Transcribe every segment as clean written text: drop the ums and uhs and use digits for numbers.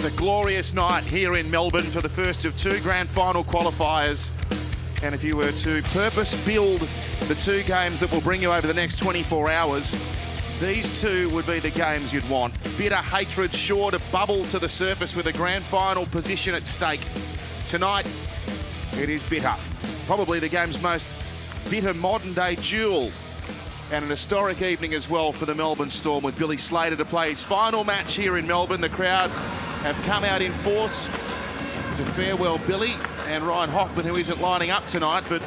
It's a glorious night here in Melbourne for the first of two grand final qualifiers. And if you were to purpose build the two games that will bring you over the next 24 hours, these two would be the games you'd want. Bitter hatred sure to bubble to the surface with a grand final position at stake. Tonight, it is bitter. Probably the game's most bitter modern day duel. And an historic evening as well for the Melbourne Storm, with Billy Slater to play his final match here in Melbourne. The crowd have come out in force to farewell Billy and Ryan Hoffman, who isn't lining up tonight, but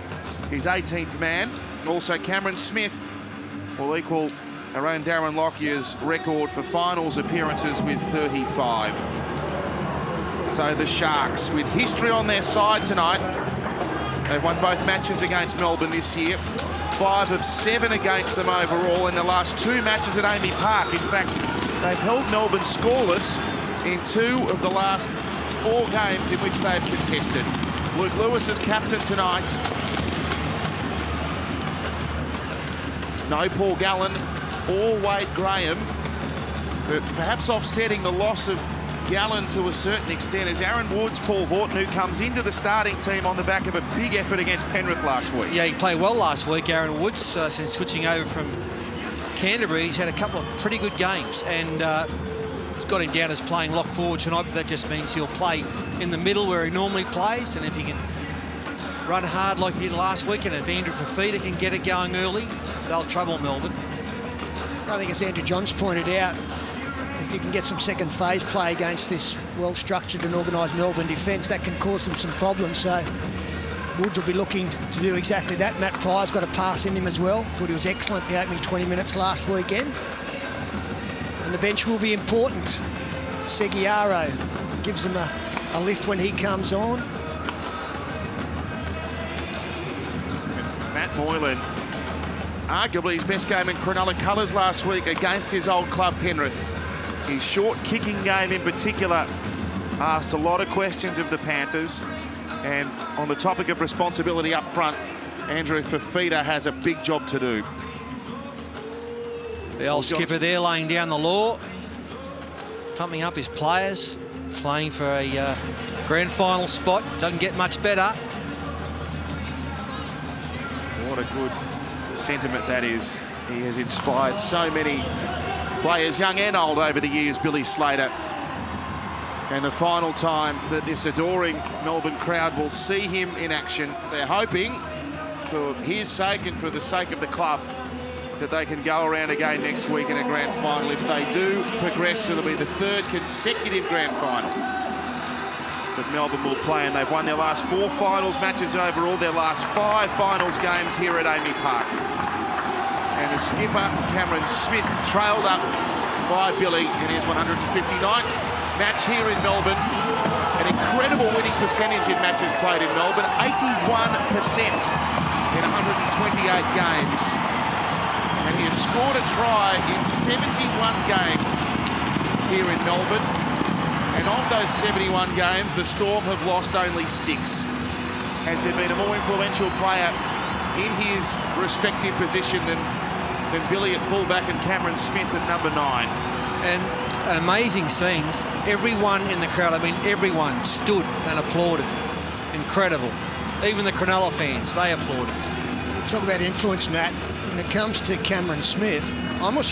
his 18th man. Also Cameron Smith will equal our own Darren Lockyer's record for finals appearances with 35. So the Sharks, with history on their side tonight, they've won both matches against Melbourne this year. 5 of 7 against them overall in the last 2 matches at Amy Park. In fact, they've held Melbourne scoreless in 2 of the last 4 games in which they've contested. Luke Lewis is captain tonight. No Paul Gallen or Wade Graham, but perhaps offsetting the loss of Gallen to a certain extent is Aaron Woods, Paul Vaughton, who comes into the starting team on the back of a big effort against Penrith last week. Yeah, he played well last week, Aaron Woods, since switching over from Canterbury. He's had a couple of pretty good games, and he's got him down as playing lock forward tonight, but that just means he'll play in the middle where he normally plays, and if he can run hard like he did last week, and if Andrew Fafita can get it going early, they'll trouble Melbourne. I think, as Andrew Johns pointed out, if you can get some second phase play against this well-structured and organised Melbourne defence, that can cause them some problems. So Woods will be looking to do exactly that. Matt Pryor's got a pass in him as well. Thought he was excellent the opening 20 minutes last weekend. And the bench will be important. Seguiaro gives them a lift when he comes on. Matt Moylan, arguably his best game in Cronulla colours last week against his old club Penrith. His short kicking game in particular asked a lot of questions of the Panthers. And on the topic of responsibility up front, Andrew Fafita has a big job to do. The old skipper there laying down the law, pumping up his players, playing for a grand final spot. Doesn't get much better. What a good sentiment that is. He has inspired so many players, young and old, over the years, Billy Slater. And the final time that this adoring Melbourne crowd will see him in action. They're hoping, for his sake and for the sake of the club, that they can go around again next week in a grand final. If they do progress, it'll be the 3rd consecutive grand final that Melbourne will play, and they've won their last 4 finals matches overall, their last 5 finals games here at Amy Park. And the skipper, Cameron Smith, trailed up by Billy in his 159th match here in Melbourne. An incredible winning percentage in matches played in Melbourne, 81% in 128 games. And he has scored a try in 71 games here in Melbourne. And of those 71 games, the Storm have lost only 6. Has there been a more influential player in his respective position than Billy at fullback and Cameron Smith at number 9? And amazing scenes. Everyone in the crowd, I mean everyone, stood and applauded. Incredible. Even the Cronulla fans, they applauded. Talk about influence, Matt. When it comes to Cameron Smith, I'm not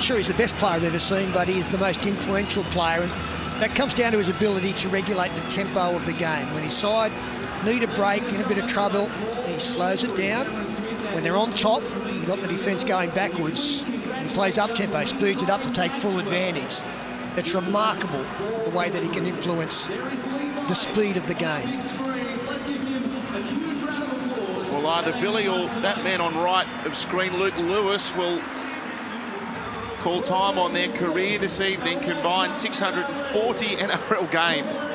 sure he's the best player I've ever seen, but he is the most influential player, and that comes down to his ability to regulate the tempo of the game. When his side need a break, in a bit of trouble, he slows it down. When they're on top, you've got the defence going backwards, he plays up-tempo, speeds it up to take full advantage. It's remarkable the way that he can influence the speed of the game. Well, either Billy or that man on right of screen, Luke Lewis, will call time on their career this evening. Combined 640 NRL games.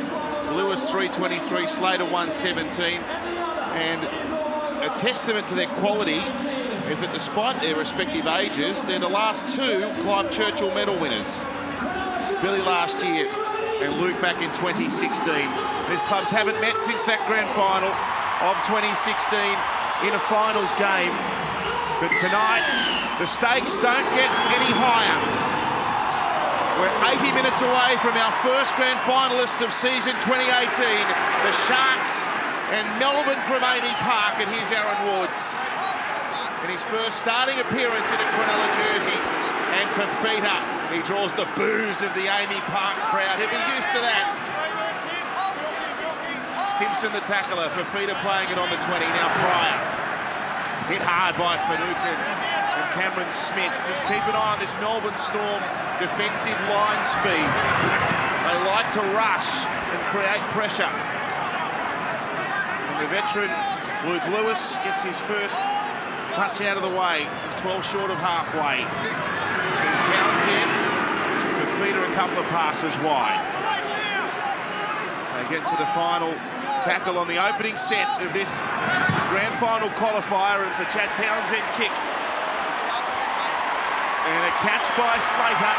Lewis 323, Slater 117. And a testament to their quality is that despite their respective ages, they're the last 2 Clive Churchill medal winners. Billy last year and Luke back in 2016. These clubs haven't met since that grand final of 2016 in a finals game. But tonight, the stakes don't get any higher. The We're 80 minutes away from our first grand finalist of season 2018, the Sharks and Melbourne from Amy Park, and here's Aaron Woods in his first starting appearance in a Cronulla jersey. And for Fifita, he draws the boos of the Amy Park crowd. He'll be used to that. Stimson the tackler, for Fifita playing it on the 20. Now Pryor, hit hard by Finucane and Cameron Smith. Just keep an eye on this Melbourne Storm defensive line speed. They like to rush and create pressure. And the veteran Luke Lewis gets his first touch out of the way. He's 12 short of halfway. Townsend and Fifita a couple of passes wide. They get to the final tackle on the opening set of this grand final qualifier. It's a Chad Townsend kick. And a catch by Slater.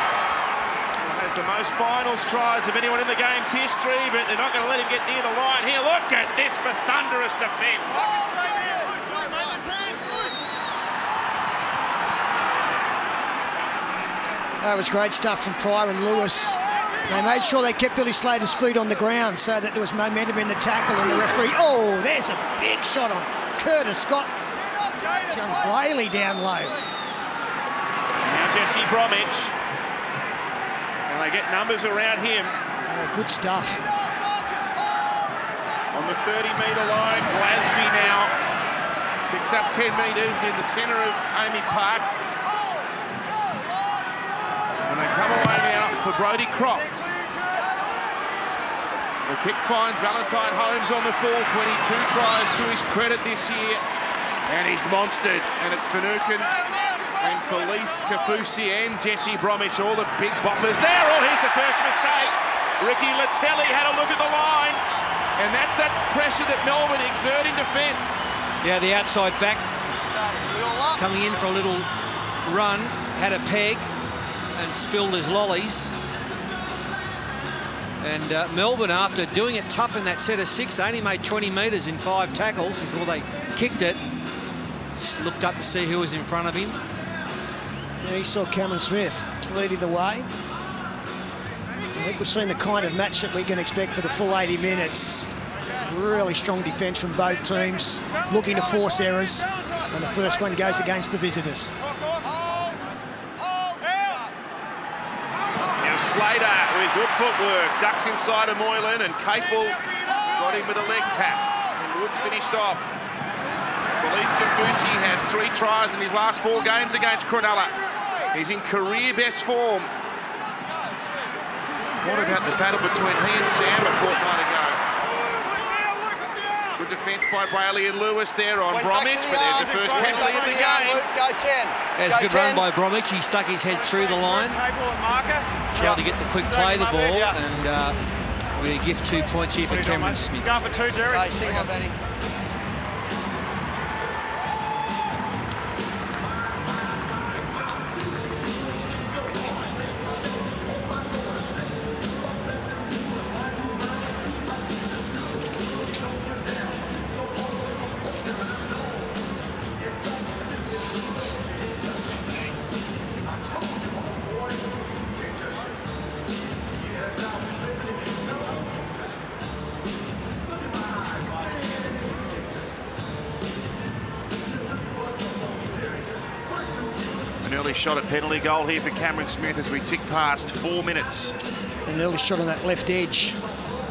Has the most finals tries of anyone in the game's history, but they're not going to let him get near the line here. Look at this for thunderous defence. That was great stuff from Pryor and Lewis. They made sure they kept Billy Slater's feet on the ground so that there was momentum in the tackle, and the referee, oh, there's a big shot on Curtis Scott. It's gone Whaley down low. Now Jesse Bromwich. And they get numbers around him. Oh, good stuff. On the 30-metre line, Glasby now picks up 10 metres in the centre of Amy Park. And they come away now for Brodie Croft. The kick finds Valentine Holmes on the full. 22 tries to his credit this year. And he's monstered. And it's Finucane and Felice Kafusi and Jesse Bromwich, all the big boppers there. Oh, here's the first mistake. Ricky Latelli had a look at the line. And that's that pressure that Melbourne exert in defence. Yeah, the outside back coming in for a little run, had a peg and spilled his lollies. And Melbourne, after doing it tough in that set of 6, they only made 20 metres in 5 tackles before they kicked it. Just looked up to see who was in front of him. Yeah, he saw Cameron Smith leading the way. I think we've seen the kind of match that we can expect for the full 80 minutes. Really strong defence from both teams, looking to force errors, and the first one goes against the visitors. Now Slater with good footwork, ducks inside of Moylan, and Capel got him with a leg tap, and Woods finished off. Felice Kafusi has 3 tries in his last 4 games against Cronulla. He's in career best form. What about the battle between he and Sam a fortnight ago? Good defence by Brayley and Lewis there on Bromwich, but there's the first penalty of the game. Go 10. There's a good run by Bromwich. He stuck his head through the line. Tried to get the quick play the ball, and we're going to give 2 points here for Cameron Smith. Going for 2, Jerry. Hey, sing on, Benny. An early shot at penalty goal here for Cameron Smith as we tick past 4 minutes. An early shot on that left edge.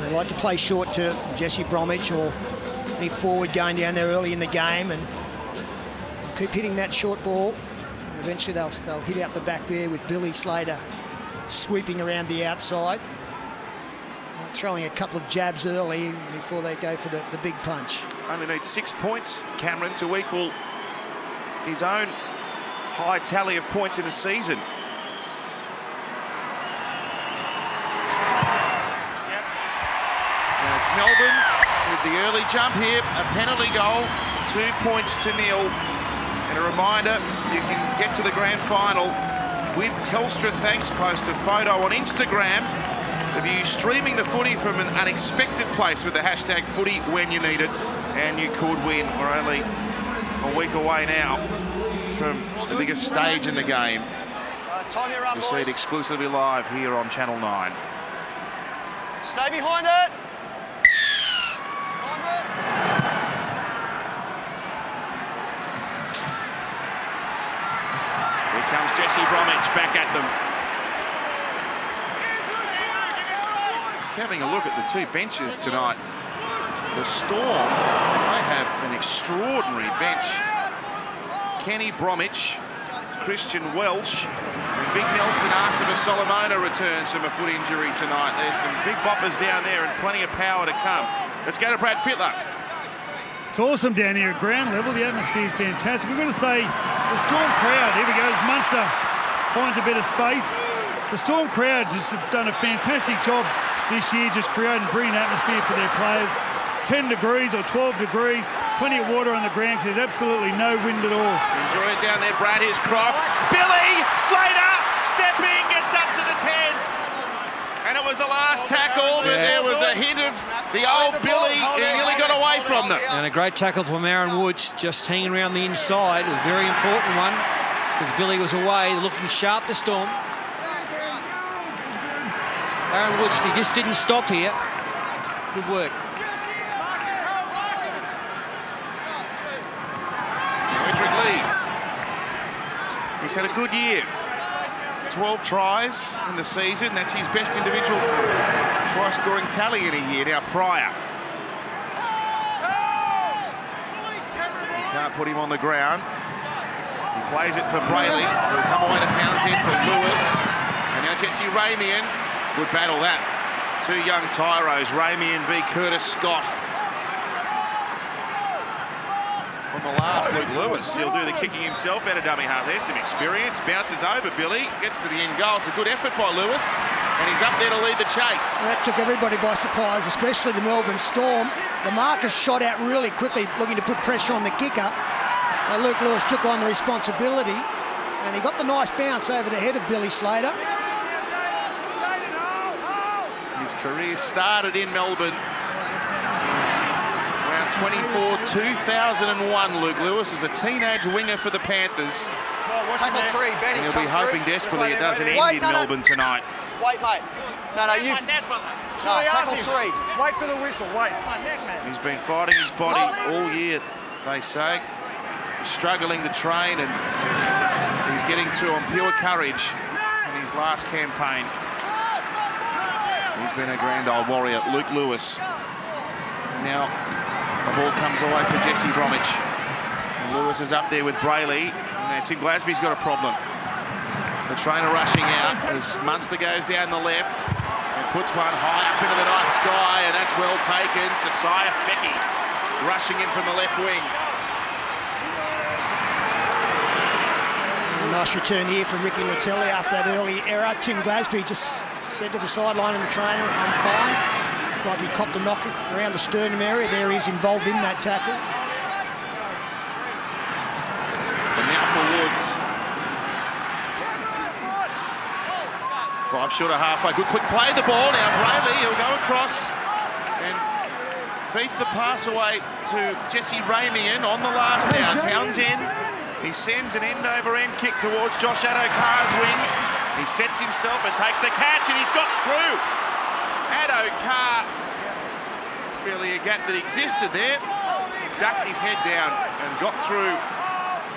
They like to play short to Jesse Bromwich or any forward going down there early in the game, and keep hitting that short ball. Eventually they'll hit out the back there with Billy Slater sweeping around the outside, throwing a couple of jabs early before they go for the big punch. Only needs 6 points, Cameron, to equal his own high tally of points in a season. Now it's Melbourne with the early jump here, a penalty goal, 2 points to nil. And a reminder, you can get to the grand final with Telstra Thanks. Post a photo on Instagram of you streaming the footy from an unexpected place with the hashtag footy when you need it, and you could win. We're only a week away now from the biggest stage in the game. Time your run, We'll see it boys. exclusively live here on Channel 9. Stay behind it. Time it. Here comes Jesse Bromwich back at them. Just having a look at the two benches tonight. The Storm, they have an extraordinary bench. Kenny Bromwich, Christian Welch, and Big Nelson Arciva Solomona returns from a foot injury tonight. There's some big boppers down there and plenty of power to come. Let's go to Brad Fittler. It's awesome down here at ground level. The atmosphere is fantastic. We've got to say, the Storm crowd, here we go, as Munster finds a bit of space. The Storm crowd just have done a fantastic job this year, just creating a brilliant atmosphere for their players. It's 10 degrees or 12 degrees, plenty of water on the ground, so there's absolutely no wind at all. Enjoy it down there, Brad. Here's Croft. Billy Slater stepping, gets up to the 10. And it was the last tackle, but there was a hint of the old Billy. He nearly got away from them. And a great tackle from Aaron Woods, just hanging around the inside. A very important one, because Billy was away, looking sharp to Storm. Aaron Woods, he just didn't stop here. Good work. Edric Lee. He's had a good year. 12 tries in the season. That's his best individual try-scoring tally in a year. Now, Pryor. You can't put him on the ground. He plays it for Brayley. He'll come away to Townsend for Lewis. And now Jesse Ramian. Good battle, that. Two young tyros, Ramian v Curtis Scott. On the last, Luke Lewis. He'll do the kicking himself out of dummy half. There's some experience. Bounces over Billy. Gets to the end goal. It's a good effort by Lewis. And he's up there to lead the chase. That took everybody by surprise, especially the Melbourne Storm. The markers shot out really quickly, looking to put pressure on the kicker. Luke Lewis took on the responsibility, and he got the nice bounce over the head of Billy Slater. His career started in Melbourne. Around 24, 2001, Luke Lewis is a teenage winger for the Panthers. Tackle 3, Benny. And he'll be hoping desperately it doesn't end in Melbourne tonight. Wait, mate. No, you've... No, tackle 3. Wait for the whistle, wait. He's been fighting his body all year, they say. He's struggling to train, and he's getting through on pure courage in his last campaign. He's been a grand old warrior, Luke Lewis. Now, the ball comes away for Jesse Bromwich. And Lewis is up there with Brayley. And Tim Glasby's got a problem. The trainer rushing out as Munster goes down the left and puts one high up into the night sky, and that's well taken. Sasaya Feki rushing in from the left wing. A nice return here from Ricky Latelli after that early error. Tim Glasby just said to the sideline and the trainer, I'm fine. Like he copped a knock around the sternum area. There he is involved in that tackle. And now for Woods. 5 short of halfway. Good quick play the ball. Now Brayley, he'll go across and feeds the pass away to Jesse Ramian on the last down. Townsend, he sends an end-over-end kick towards Josh Addo-Carr's wing. He sets himself and takes the catch, and he's got through. Addo-Carr, it's barely a gap that existed there. Ducked his head down and got through.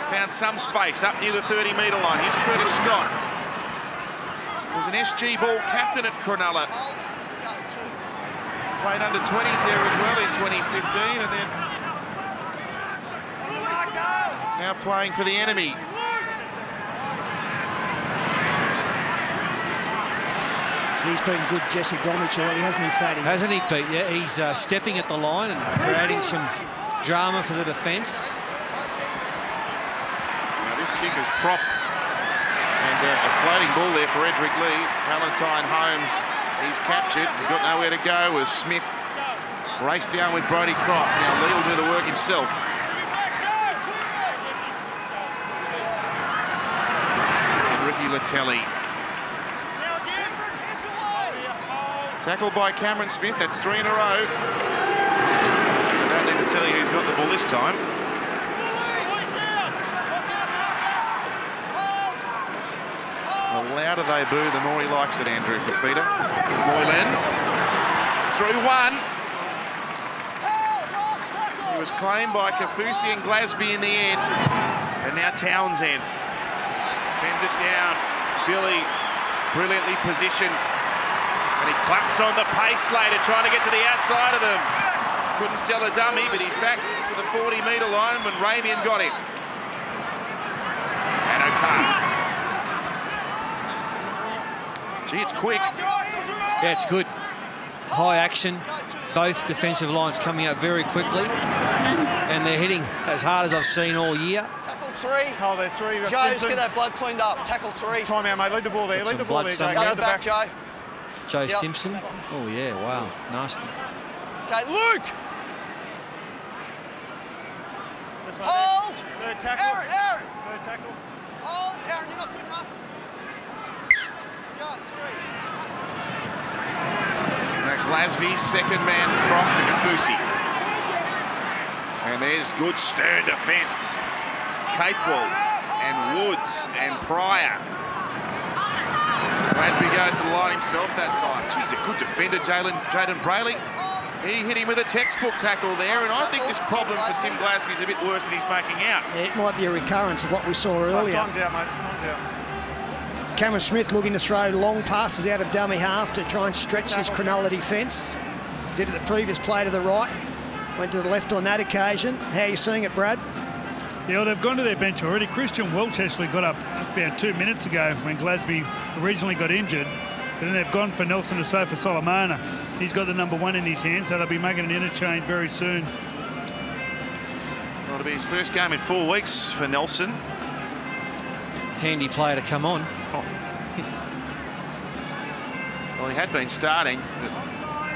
Found some space up near the 30-metre line. Here's Curtis Scott. Was an SG ball captain at Cronulla. Played under 20s there as well in 2015, and then now playing for the enemy. He's been good, Jesse Bromwich, early, hasn't he, Fatty? Hasn't he, Pete? Yeah, he's stepping at the line and creating some drama for the defence. Now this kick is prop. And a floating ball there for Edric Lee. Valentine Holmes, he's captured. He's got nowhere to go as Smith raced down with Brodie Croft. Now Lee will do the work himself. And Ricky Latelli. Tackled by Cameron Smith. That's 3 in a row. I don't need to tell you who's got the ball this time. The louder they boo, the more he likes it, Andrew Fafita. Moylan through one. He was claimed by Kafusi and Glasby in the end. And now Townsend sends it down. Billy brilliantly positioned. And he claps on the pace Slater, trying to get to the outside of them. Couldn't sell a dummy, but he's back to the 40-metre line when Ramian got him. And O'Connor. Gee, it's quick. Yeah, it's good. High action. Both defensive lines coming up very quickly. And they're hitting as hard as I've seen all year. Tackle 3. Oh, they're 3. Joe's get that blood cleaned up. Tackle 3. Time out, mate. Lead the ball there. Lead the ball there. Blood Go Go to the back, back. Joe. Joe Yep. Stimson. Oh, yeah, wow. Nasty. Okay, Luke. This one Hold. there. Third tackle. Aaron. Third tackle. Hold. Aaron, you're not good enough. Go, 3. Now Glasby, second man, Croft to Kafusi. And there's good stern defence. Capewell and Woods and Pryor. Glasby goes to the line himself that time. Geez, a good defender, Jaden Brayley. He hit him with a textbook tackle there, and I think this problem for Tim Glasby is a bit worse than he's making out. It might be a recurrence of what we saw earlier. Time's out, mate. Time's out. Cameron Smith looking to throw long passes out of dummy half to try and stretch this Cronulla defence. Did it the previous play to the right. Went to the left on that occasion. How are you seeing it, Brad? Yeah, well, they've gone to their bench already. Christian Welch actually got up about 2 minutes ago when Glasby originally got injured. And then they've gone for Nelson Asofa Solomona. He's got the number 1 in his hand, so they'll be making an interchange very soon. Well, it'll be his first game in 4 weeks for Nelson. Handy player to come on. Well, he had been starting, but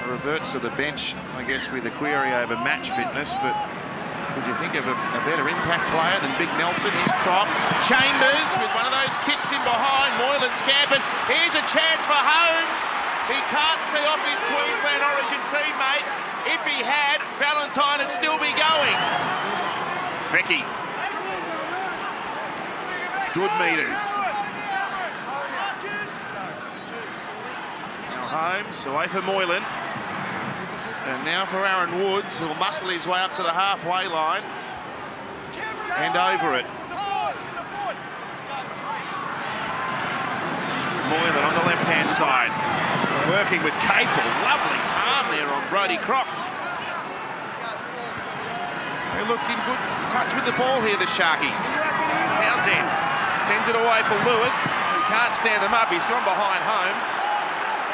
reverts to the bench, I guess, with a query over match fitness. But could you think of a better impact player than Big Nelson? Here's Croft. Chambers with one of those kicks in behind. Moylan scampered. Here's a chance for Holmes. He can't see off his Queensland Origin teammate. If he had, Valentine would still be going. Fecky. Good metres. Now Holmes away for Moylan. And now for Aaron Woods, who'll muscle his way up to the halfway line and over it. Moylan on the left-hand side, working with Capel. Lovely palm there on Brodie Croft. They're looking good touch with the ball here, the Sharkies. Townsend sends it away for Lewis, who can't stand them up. He's gone behind Holmes,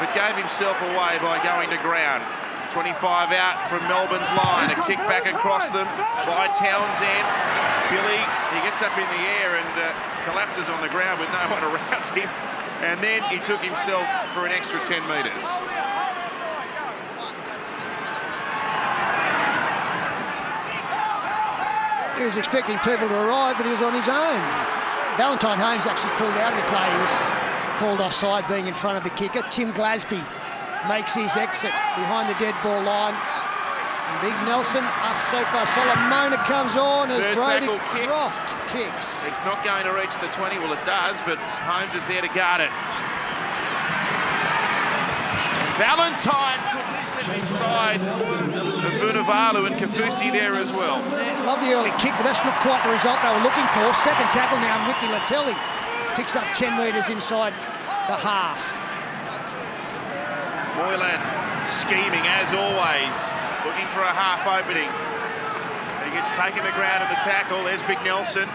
but gave himself away by going to ground. 25 out from Melbourne's line. A kick back across them by Townsend. Billy, he gets up in the air and collapses on the ground with no one around him. And then he took himself for an extra 10 metres. He was expecting people to arrive, but he was on his own. Valentine Holmes actually pulled out of the play. He was called offside being in front of the kicker. Tim Glasby makes his exit behind the dead ball line. And Big Nelson, Asofa Solomona comes on as Brodie Croft kicks. It's not going to reach the 20. Well, it does, but Holmes is there to guard it. Valentine couldn't slip inside of Vunivalu and Kafusi there as well. Yeah, love the early kick, but that's not quite the result they were looking for. Second tackle now, and Ricky Latelli picks up 10 metres inside the half. Moylan scheming as always, looking for a half opening. He gets taken to ground in the tackle. There's Big Nelson.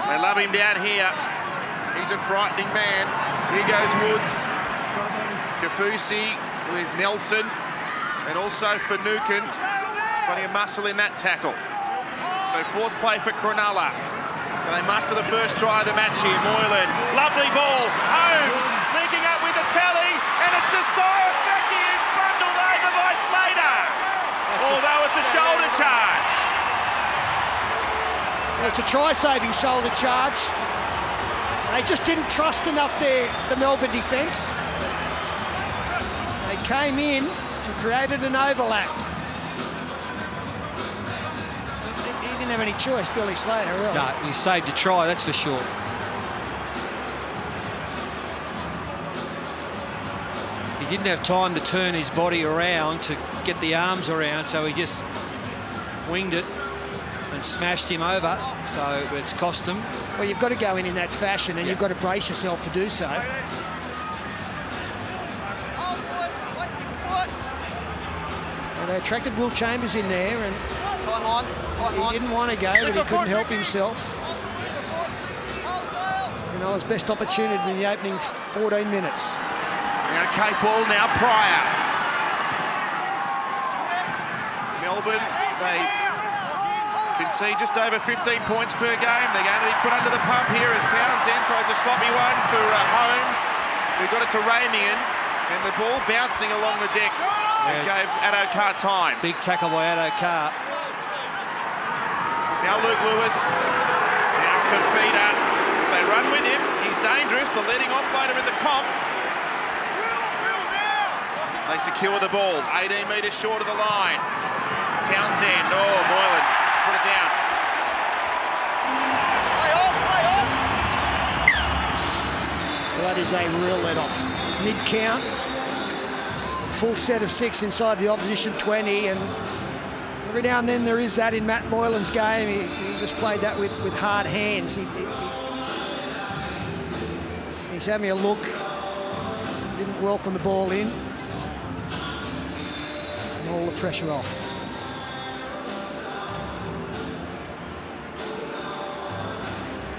They love him down here. He's a frightening man. Here goes Woods. Kafusi with Nelson and also Finucane. Plenty of muscle in that tackle. So fourth play for Cronulla. And they muster the first try of the match here. Moylan, lovely ball. Holmes linking up with the tally, and it's a sigh of Fecky is bundled over by Slater. Although it's a shoulder charge. Well, it's a try-saving shoulder charge. They just didn't trust enough there, the Melbourne defence. They came in and created an overlap. He didn't have any choice, Billy Slater, really. No, he saved a try, that's for sure. didn't have time to turn his body around to get the arms around, so he just winged it and smashed him over. So it's cost him. Well, you've got to go in that fashion, and you've got to brace yourself to do so. Well, they attracted Will Chambers in there, and he didn't want to go, but he couldn't help himself. You know, his best opportunity in the opening 14 minutes. Now Cape Ball, now Pryor. Melbourne, they concede just over 15 points per game. They're going to be put under the pump here as Townsend throws a sloppy one for Holmes, who got it to Ramian, and the ball bouncing along the deck. And gave Addo-Carr time. Big tackle by Addo-Carr. Now Luke Lewis. Now Fafita. If they run with him, he's dangerous. The leading offloader in the comp. They secure the ball. 18 metres short of the line. Townsend. Oh, Moylan. Put it down. Play off, play off. Well, that is a real let-off. Mid-count. Full set of 6 inside the opposition 20, and every now and then there is that in Matt Moylan's game. He just played that with hard hands. He's having a look, didn't welcome the ball in, and all the pressure off.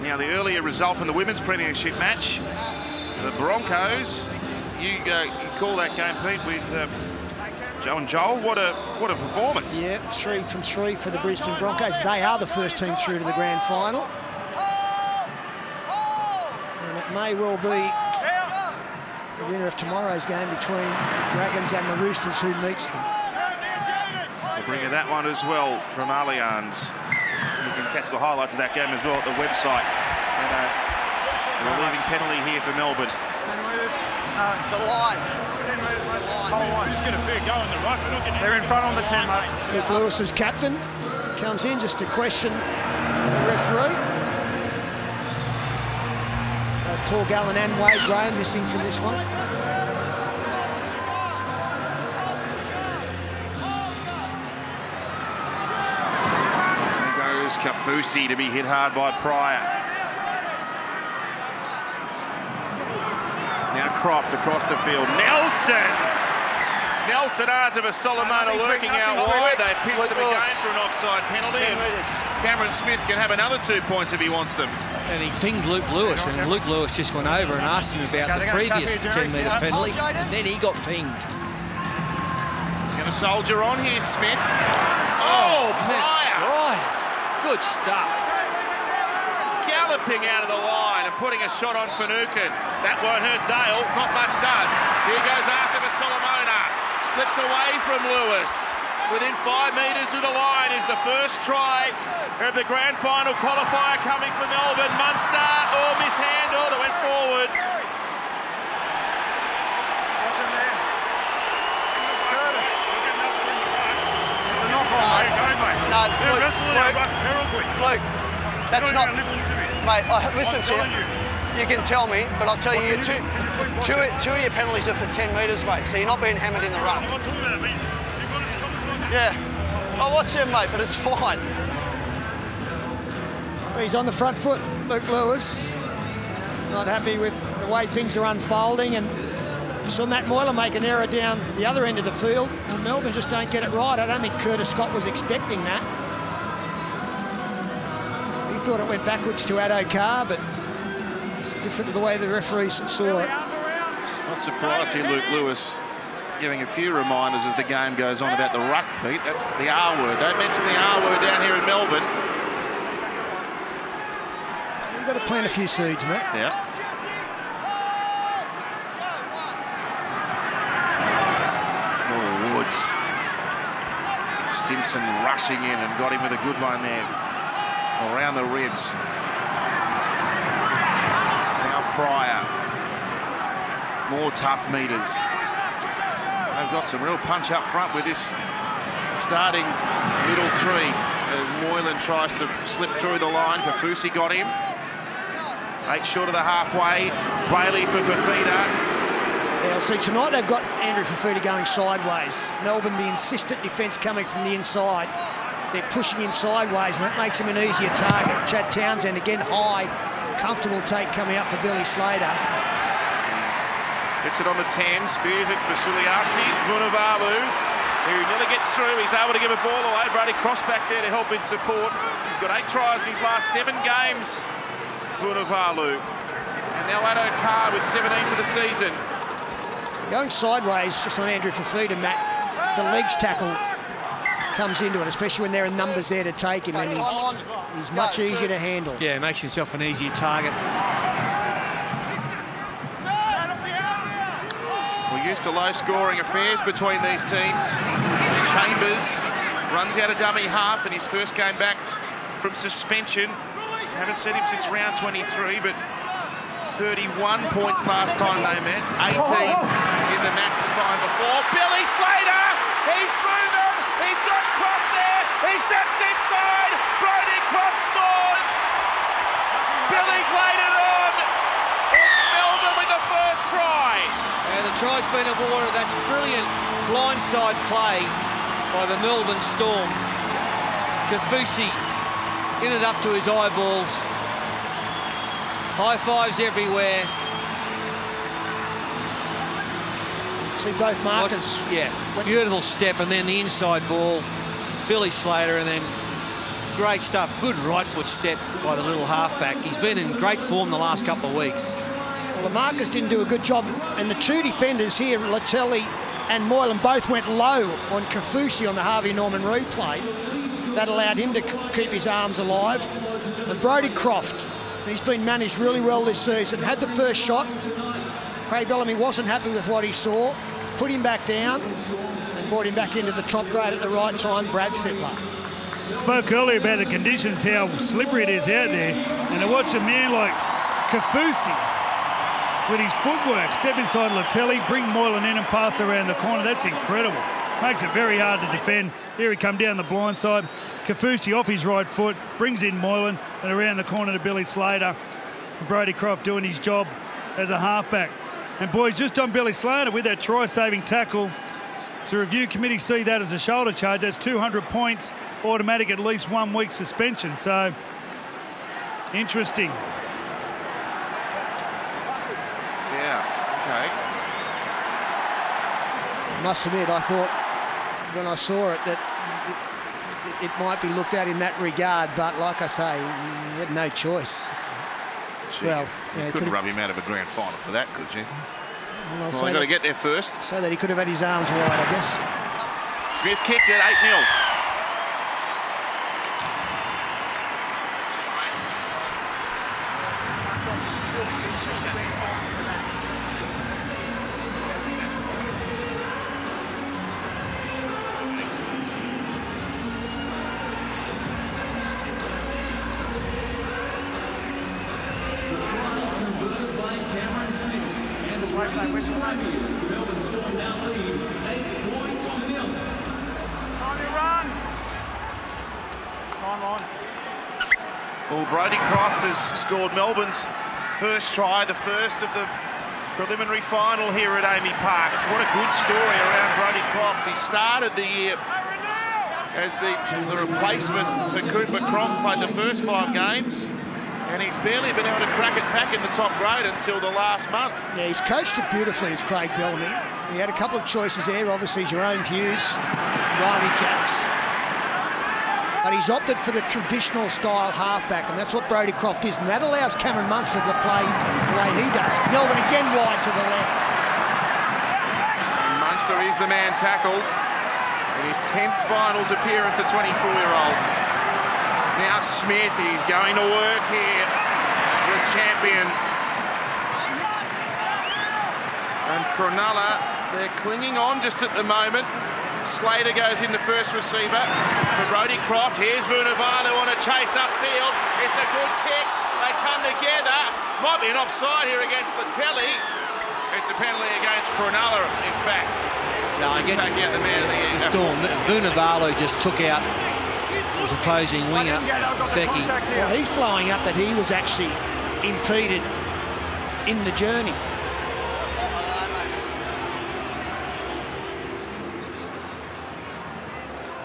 Now the earlier result from the women's premiership match, the Broncos. You call that game, Pete, with Joe and Joel. What a performance. Yeah, 3 from 3 for the Brisbane Broncos. They are the first team through to the grand final. And it may well be the winner of tomorrow's game between Dragons and the Roosters, who meets them. We'll bring you that one as well from Allianz. You can catch the highlights of that game as well at the website. And a relieving penalty here for Melbourne. The line. 10 metres, mate. Just get a fair go in the ruck. They're in front on the 10, mate. Luke Lewis as captain comes in just to question the referee. Tor Gallen and Wade Graham missing from this one. There goes Kafusi to be hit hard by Pryor. Now Croft across the field. Nelson Arza of Solomona lurking out wide. They pinched them again for an offside penalty. Cameron Smith can have another 2 points if he wants them. And he pinged Luke Lewis, and Luke Lewis just went over and asked him about the previous 10-metre penalty. Then he got pinged. He's going to soldier on here, Smith. Oh, Pryor! Good stuff. Galloping out of the line and putting a shot on Finucane. That won't hurt Dale, not much does. Here goes Arza for Solomona. Slips away from Lewis. Within 5 metres of the line is the first try of the grand final qualifier coming for Melbourne. Munster, mishandled, it went forward. What's in there? Curtis. It's a knock-on, mate. Go, mate. No, They're wrestling our ruck terribly. Luke, that's You're not... going to listen to me. Mate, listen to I'm you. telling you. You can tell me, but I'll tell you, two of your penalties are for 10 metres, mate, so you're not being hammered in the ruck. I'm not talking about me. You've got to come across. Yeah. I'll watch him, mate, but it's fine. He's on the front foot, Luke Lewis. Not happy with the way things are unfolding, and saw Matt Moylan make an error down the other end of the field. Well, Melbourne just don't get it right. I don't think Curtis Scott was expecting that. He thought it went backwards to Addo-Carr, but it's different to the way the referees saw it. Not surprised here, Luke Lewis giving a few reminders as the game goes on about the ruck, Pete. That's the R word. Don't mention the R word down here in Melbourne. You've got to plant a few seeds, mate. Yeah. Oh, Woods. Stimson rushing in and got him with a good one there. Around the ribs. Now Pryor. More tough meters. They've got some real punch up front with this starting middle three as Moylan tries to slip through the line. Kafusi got him. 8 short of the halfway. Bailey for Fafita. Yeah, Yeah, see, tonight they've got Andrew Fafita going sideways. Melbourne, the insistent defence coming from the inside. They're pushing him sideways, and that makes him an easier target. Chad Townsend, again, high, comfortable take coming up for Billy Slater. Gets it on the 10, spears it for Suliasi. Vunivalu, who nearly gets through. He's able to give a ball away. Brody Cross back there to help in support. He's got 8 tries in his last 7 games. Vunivalu. And now Addo Carr with 17 for the season. Going sideways just on Andrew Fafita, Matt, the legs tackle comes into it, especially when there are numbers there to take him, and he's much easier to handle. Yeah, makes himself an easier target. We're used to low-scoring affairs between these teams. Chambers runs out a dummy half in his first game back from suspension. Haven't seen him since round 23, but 31 points last time they met. 18 in the match the time before. Billy Slater, he's through them. He's got Croft there. He steps inside. Brody Croft scores. Billy's laid it on. It's Melbourne with the first try. Yeah, the try's been awarded. That's brilliant blindside play by the Melbourne Storm. Kafusi in and up to his eyeballs. High fives everywhere. See both markers. Beautiful step, and then the inside ball. Billy Slater, and then great stuff. Good right foot step by the little halfback. He's been in great form the last couple of weeks. Well, the markers didn't do a good job, and the 2 defenders here, Latelli and Moylan, both went low on Kafusi on the Harvey Norman replay. That allowed him to keep his arms alive. And Brody Croft, he's been managed really well this season. Had the first shot. Craig Bellamy wasn't happy with what he saw. Put him back down and brought him back into the top grade at the right time, Brad Fittler. We spoke earlier about the conditions, how slippery it is out there. And to watch a man like Kafusi with his footwork step inside Latelli, bring Moylan in and pass around the corner, that's incredible. Makes it very hard to defend. Here he come down the blind side. Kafusi off his right foot, brings in Moylan and around the corner to Billy Slater. Brody Croft doing his job as a halfback. And boys, just on Billy Slater with that try-saving tackle. The review committee see that as a shoulder charge. That's 200 points, automatic at least 1 week suspension. So, interesting. Yeah, okay. I must admit, I thought when I saw it that it might be looked at in that regard, but like I say, you had no choice. Gee, Well, you couldn't rub him out of a grand final for that, could you? Well, Well, he's got to get there first. so that he could have had his arms wide, I guess. Smith kicked it, 8-0. Well, Brody Croft has scored Melbourne's first try, the first of the preliminary final here at Amy Park. What a good story around Brody Croft. He started the year as the replacement for Cooper Cronk, played the first 5 games, and he's barely been able to crack it back in the top grade until the last month. Yeah, he's coached it beautifully as Craig Bellamy. He had a couple of choices there, obviously Jerome Hughes, Riley Jacks. But he's opted for the traditional style halfback, and that's what Brody Croft is, and that allows Cameron Munster to play the way he does. Melbourne again wide to the left. And Munster is the man tackled in his 10th finals appearance, the 24-year-old. Now Smith is going to work here, the champion. And Cronulla, they're clinging on just at the moment. Slater goes into first receiver for Brody Croft. Here's Vunivalu on a chase upfield. It's a good kick. They come together. Might be an offside here against Latelli. It's a penalty against Cronulla, in fact. No, against the man of the Storm. Vunivalu just took out his opposing winger, Fecchi. Well, he's blowing up that he was actually impeded in the journey.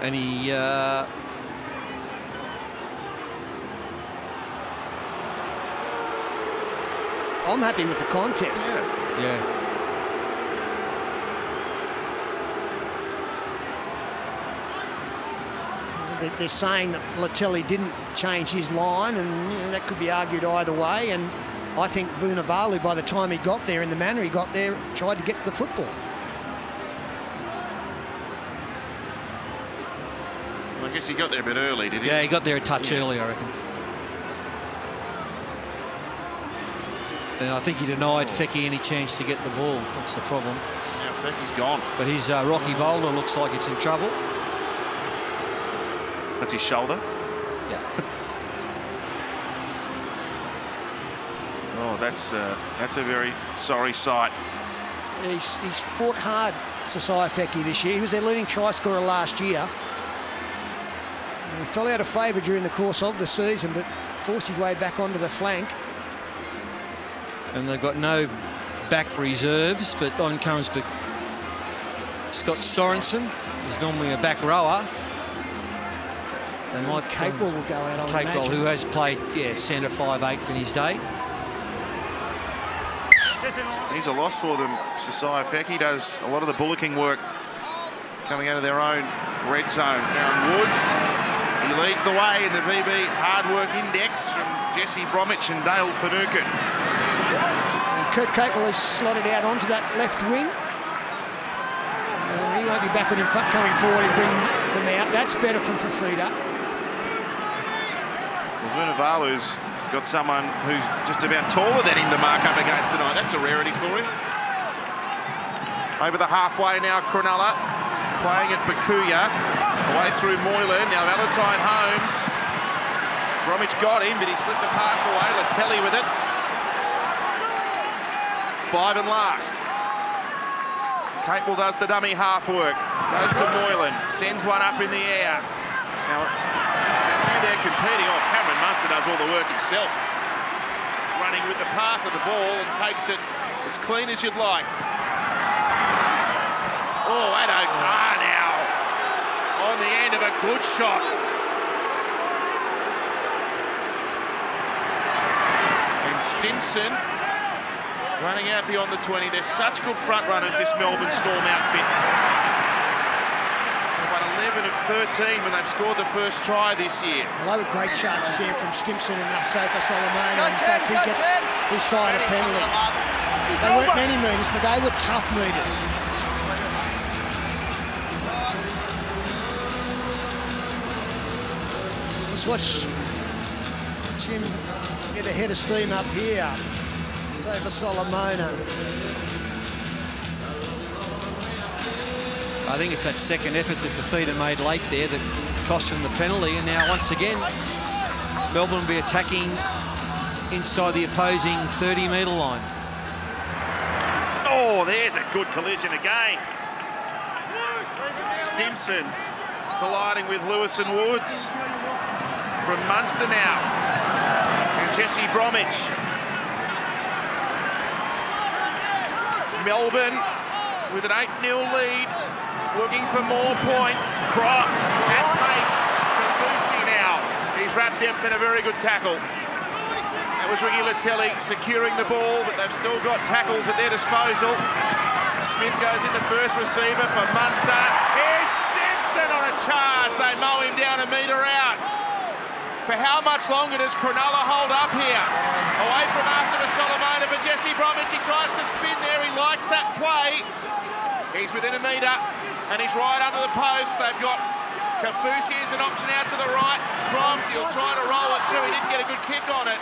And he... I'm happy with the contest. yeah. They're saying that Latelli didn't change his line, and that could be argued either way. And I think Vunivalu, by the time he got there, in the manner he got there, tried to get the football. Well, I guess he got there a bit early, did he? Yeah, he got there a touch early, I reckon. And I think he denied Fecky any chance to get the ball. That's the problem. Now Fecky's gone. But his Rocky Boulder looks like it's in trouble. That's his shoulder. Yeah. Oh, that's a very sorry sight. He's fought hard, Sasai Feki, this year. He was their leading try scorer last year. And he fell out of favour during the course of the season, but forced his way back onto the flank. And they've got no back reserves, but on comes Scott Sorensen. He's normally a back rower. They might Capewell will go out on Capewell, who has played, centre 5/8 in his day. He's a loss for them. Sasai Feki does a lot of the bullocking work coming out of their own red zone. Now Woods, he leads the way in the VB hard work index from Jesse Bromwich and Dale Finucane. And Kurt Capewell has slotted out onto that left wing. And he won't be back on him coming forward and bring them out. That's better from Fafita. Vunivalu's got someone who's just about taller than him to mark up against tonight. That's a rarity for him. Over the halfway now, Cronulla playing at Bakuya. Away through Moylan. Now Valentine Holmes. Bromwich got him, but he slipped the pass away. Latelli with it. 5 and last. Capewell does the dummy half work. Goes to Moylan. Sends one up in the air. Now, they're competing. Oh, Cameron Munster does all the work himself. Running with the path of the ball and takes it as clean as you'd like. Oh, Addo-Carr now on the end of a good shot. And Stimson running out beyond the 20. They're such good front runners, this Melbourne Storm outfit. 11 of 13 when they've scored the first try this year. Well, they were great charges there from Stimson and Sofa Solomona. In fact, he gets his side a penalty. They weren't many metres, but they were tough metres. Let's watch Tim get a head of steam up here. Sofa Solomona. I think it's that second effort that Fafita made late there that cost him the penalty. And now, once again, Melbourne will be attacking inside the opposing 30-metre line. Oh, there's a good collision again. Stimson colliding with Lewis and Woods. From Munster now. And Jesse Bromwich. Melbourne with an 8-0 lead. Looking for more points. Croft at pace. Kafusi now. He's wrapped up in a very good tackle. That was Ricky Latelli securing the ball, but they've still got tackles at their disposal. Smith goes into first receiver for Munster. Here's Stimson on a charge. They mow him down a metre out. For how much longer does Cronulla hold up here? Away from Arthur Solomona, but Jesse Bromwich, he tries to spin there. He likes that play. He's within a metre. And he's right under the post. They've got Kafusi as an option out to the right. Croft, he'll try to roll it through. He didn't get a good kick on it.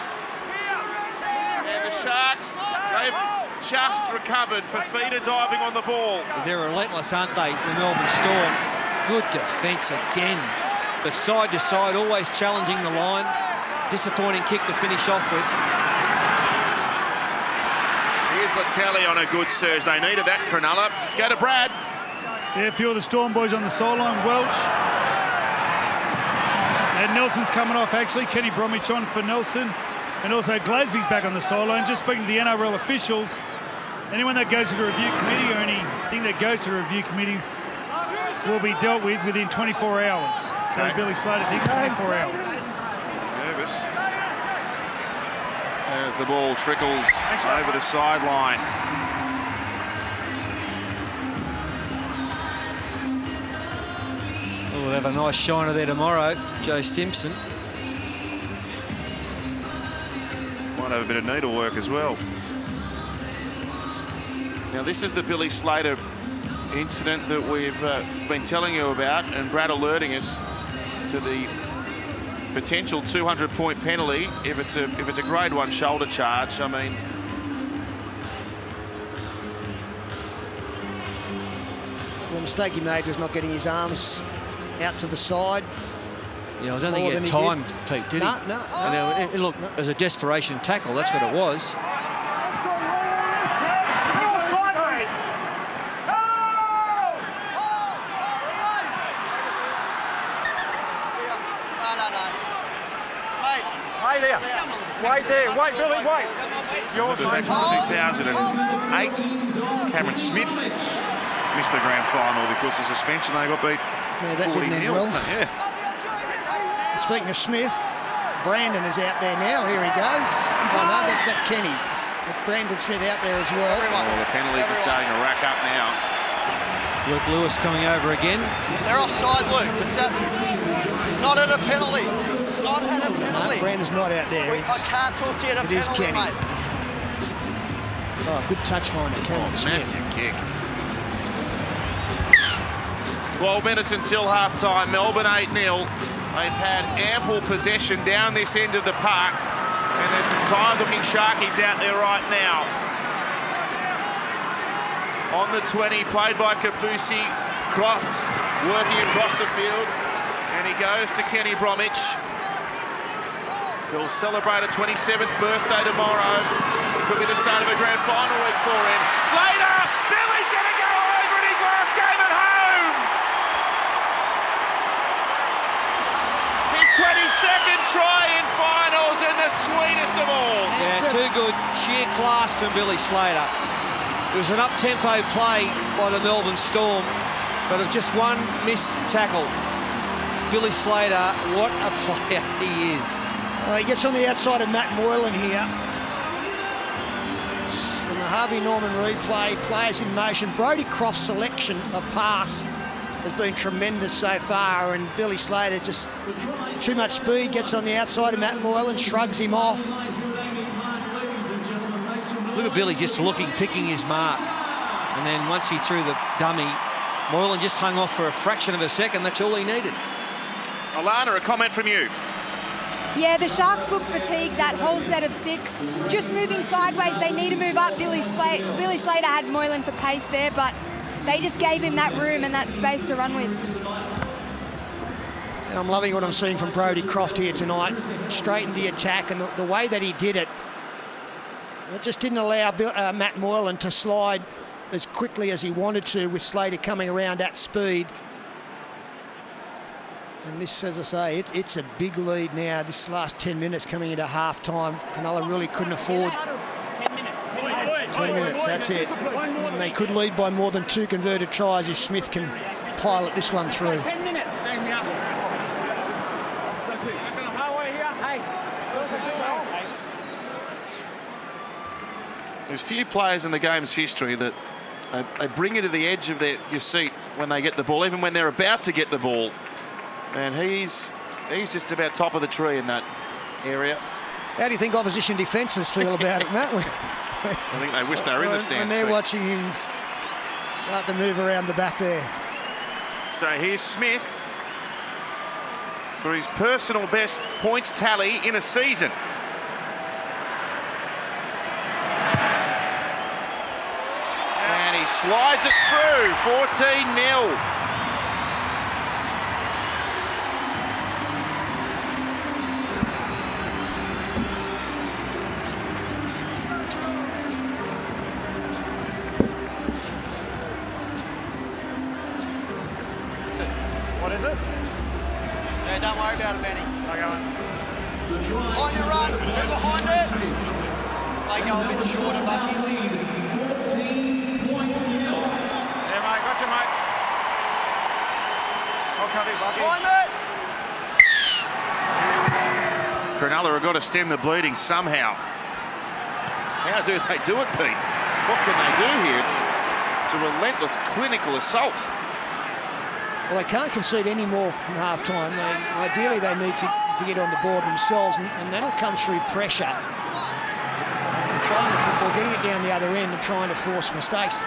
And the Sharks, they've just recovered. Fafita diving on the ball. They're relentless, aren't they, the Melbourne Storm? Good defence again. But side to side, always challenging the line. Disappointing kick to finish off with. Here's Latelli on a good surge. They needed that, Cronulla. Let's go to Brad. Yeah, a few of the Storm boys on the sideline. Welch. And Nelson's coming off, actually. Kenny Bromwich on for Nelson. And also Glasby's back on the sideline. Just speaking to the NRL officials, anyone that goes to the review committee or anything that goes to the review committee will be dealt with within 24 hours. So Okay. Billy Slater thinks 24 hours. Nervous. As the ball trickles over the sideline. Oh, we'll have a nice shiner there tomorrow, Joe Stimson. Might have a bit of needlework as well. Now, this is the Billy Slater incident that we've been telling you about, and Brad alerting us to the potential 200-point penalty if it's a grade 1 shoulder charge. I mean, the mistake he made was not getting his arms out to the side. Yeah, I don't think he had time, Pete, did he? No. And look, it was a desperation tackle. That's what it was. Hey there. Wait there. Wait, Billy, wait. Yours, back mate. in 2008, Cameron Smith missed the grand final because of suspension. They got beat Yeah, that 40 didn't end nil. well. Yeah. Speaking of Smith, Brandon is out there now. Here he goes. Oh, no, that's that Kenny. With Brandon Smith out there as well. Oh, the penalties are starting to rack up now. Luke Lewis coming over again. They're offside, Luke. It's not at a penalty. Not at a No, penalty. Brandon's not out there. I can't talk to you at a It is penalty, Kenny. mate. Oh, good touch finder, Cameron Smith. Massive kick. 12 minutes until half-time. Melbourne 8-0. They've had ample possession down this end of the park. And there's some tired-looking Sharkies out there right now. On the 20, played by Kafusi. Croft working across the field. And he goes to Kenny Bromwich. He'll celebrate a 27th birthday tomorrow. Could be the start of a grand final week for him. Slater! Billy's going to go over in his last game at home! His 22nd try in finals, and the sweetest of all. Yeah, too good. Sheer class from Billy Slater. It was an up-tempo play by the Melbourne Storm, but of just one missed tackle. Billy Slater, what a player he is. He gets on the outside of Matt Moylan here. And the Harvey Norman replay, players in motion. Brodie Croft's selection of pass has been tremendous so far, and Billy Slater just too much speed, gets on the outside of Matt Moylan, shrugs him off. Look at Billy just looking, picking his mark. And then once he threw the dummy, Moylan just hung off for a fraction of a second. That's all he needed. Alana, a comment from you. Yeah, the Sharks look fatigued, that whole set of 6. Just moving sideways, they need to move up. Billy Slater had Moylan for pace there, but they just gave him that room and that space to run with. And I'm loving what I'm seeing from Brodie Croft here tonight. Straightened the attack, and the way that he did it, it just didn't allow Matt Moylan to slide as quickly as he wanted to, with Slater coming around at speed. And this, as I say, it's a big lead now. This last 10 minutes coming into half-time. Cronulla really couldn't afford 10 minutes, that's it. And they could lead by more than 2 converted tries if Smith can pilot this one through. 10 minutes. There's few players in the game's history that they bring you to the edge of your seat when they get the ball, even when they're about to get the ball. And he's just about top of the tree in that area. How do you think opposition defences feel about it, Matt? I think they wish they were in the stands. When they're watching him start to move around the back there. So here's Smith for his personal best points tally in a season. And he slides it through, 14-0. What is it? Yeah, don't worry about it, Benny. Okay, mate. On your run, get behind it. They go a bit shorter, Bucky. Yeah, mate, gotcha, mate. Climb it! Cronulla have got to stem the bleeding somehow. How do they do it, Pete? What can they do here? It's a relentless clinical assault. Well, they can't concede any more from half-time. Ideally, they need to get on the board themselves, and that'll come through pressure. And trying the football, getting it down the other end and trying to force mistakes.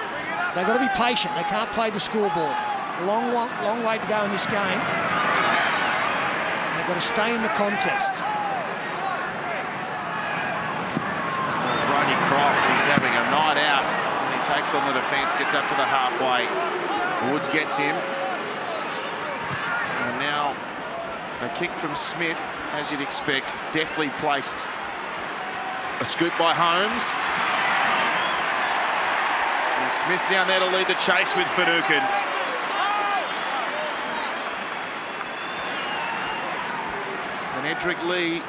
They've got to be patient. They can't play the scoreboard. Long way to go in this game. And they've got to stay in the contest. Croft, he's having a night out. He takes on the defence, gets up to the halfway. Woods gets him. And now a kick from Smith, as you'd expect, deftly placed. A scoop by Holmes. And Smith down there to lead the chase with Finucane. And Edric Lee.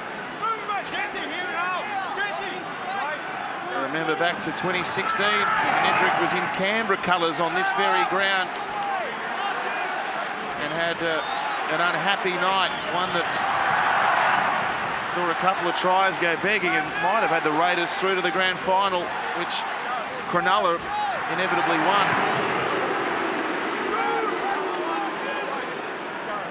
Remember back to 2016, Edric was in Canberra colours on this very ground and had an unhappy night, one that saw a couple of tries go begging and might have had the Raiders through to the grand final, which Cronulla inevitably won.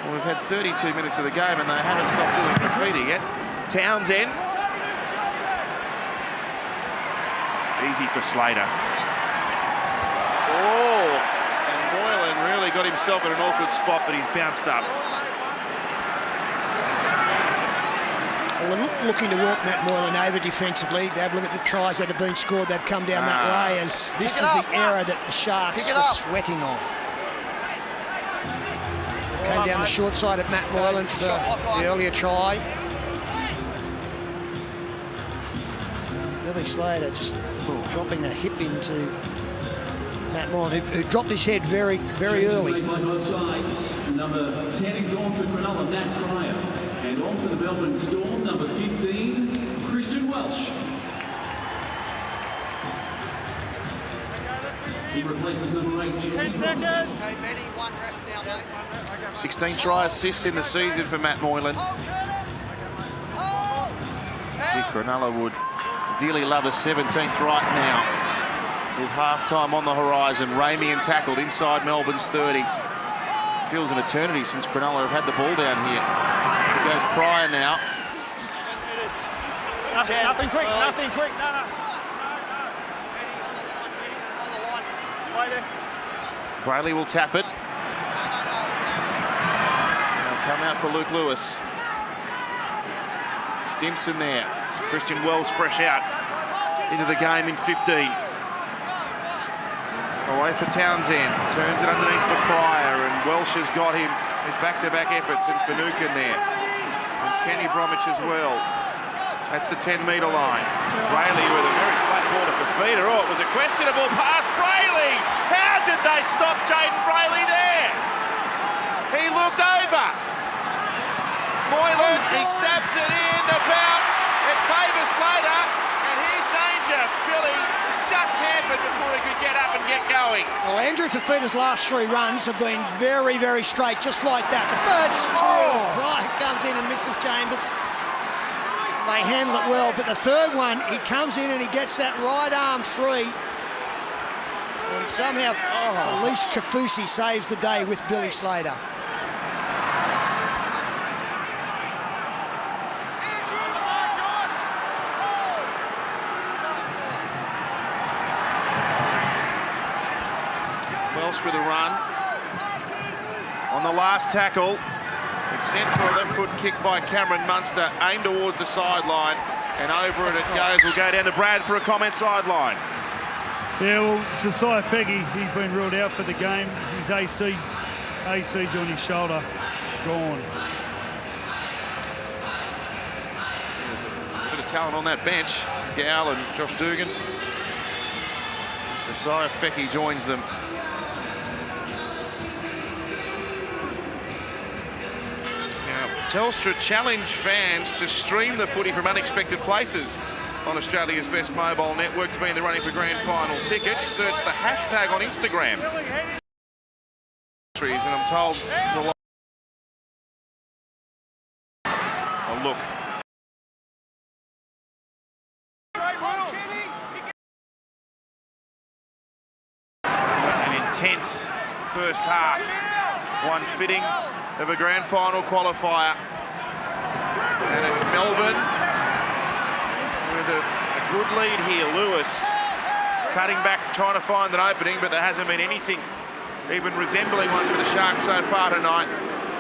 Well, we've had 32 minutes of the game and they haven't stopped doing graffiti yet. Townsend. Easy for Slater. Oh, and Moylan really got himself in an awkward spot, but he's bounced up. Well, they're looking to work Matt Moylan over defensively. They have a look at the tries that have been scored. They've come down that way, as this is the error that the Sharks were sweating on. They came down the short side of Matt Moylan for the earlier try. Billy Slater just dropping a hip into Matt Moylan, who dropped his head very, very early. By both sides. Number 10 is on for Cronulla, Matt Cryer. And on for the Melbourne Storm, number 15, Christian Welsh. He replaces number 8, Jesse 10 seconds. Okay, Benny, one ref now, mate. 16 try assists in the season for Matt Moylan. Cronulla would ideally love a 17th right now. With half-time on the horizon, Ramian tackled inside Melbourne's 30. Feels an eternity since Cronulla have had the ball down here. It goes Pryor now. 10 meters. Nothing quick, nothing quick. No. Benny on the line. Wait there. Brayley will tap it. They'll come out for Luke Lewis. Stimson there. Christian Wells fresh out into the game in 15. Away for Townsend. Turns it underneath for Pryor, and Welsh has got him with back-to-back efforts, and Finucane there. And Kenny Bromwich as well. That's the 10-metre line. Brayley with a very flat border for feeder. Oh, it was a questionable pass. Brayley! How did they stop Jaden Brayley there? He looked over. Moylan, he stabs it in, the bounce. It favours Slater, and here's danger. Billy is just hampered before he could get up and get going. Well, Andrew Fafita's last 3 runs have been very, very straight, just like that. The first Bryant comes in and misses Chambers. They handle it well, but the third one, he comes in and he gets that right arm free. And somehow, at least Kafusi saves the day with Billy Slater. Welsh with a run. On the last tackle, it's sent for a left foot kick by Cameron Munster, aimed towards the sideline, and over it goes. We'll go down to Brad for a comment sideline. Yeah, well, Sasai Fegi, he's been ruled out for the game. His AC on his shoulder, gone. There's a bit of talent on that bench. Gow and Josh Dugan. Sasai Fegi joins them. Telstra challenge fans to stream the footy from unexpected places on Australia's best mobile network to be in the running for grand final tickets. Search the hashtag on Instagram. And I'm told the look. An intense first half. One fitting of a grand final qualifier. And it's Melbourne with a good lead here. Lewis cutting back, trying to find an opening, but there hasn't been anything even resembling one for the Sharks so far tonight.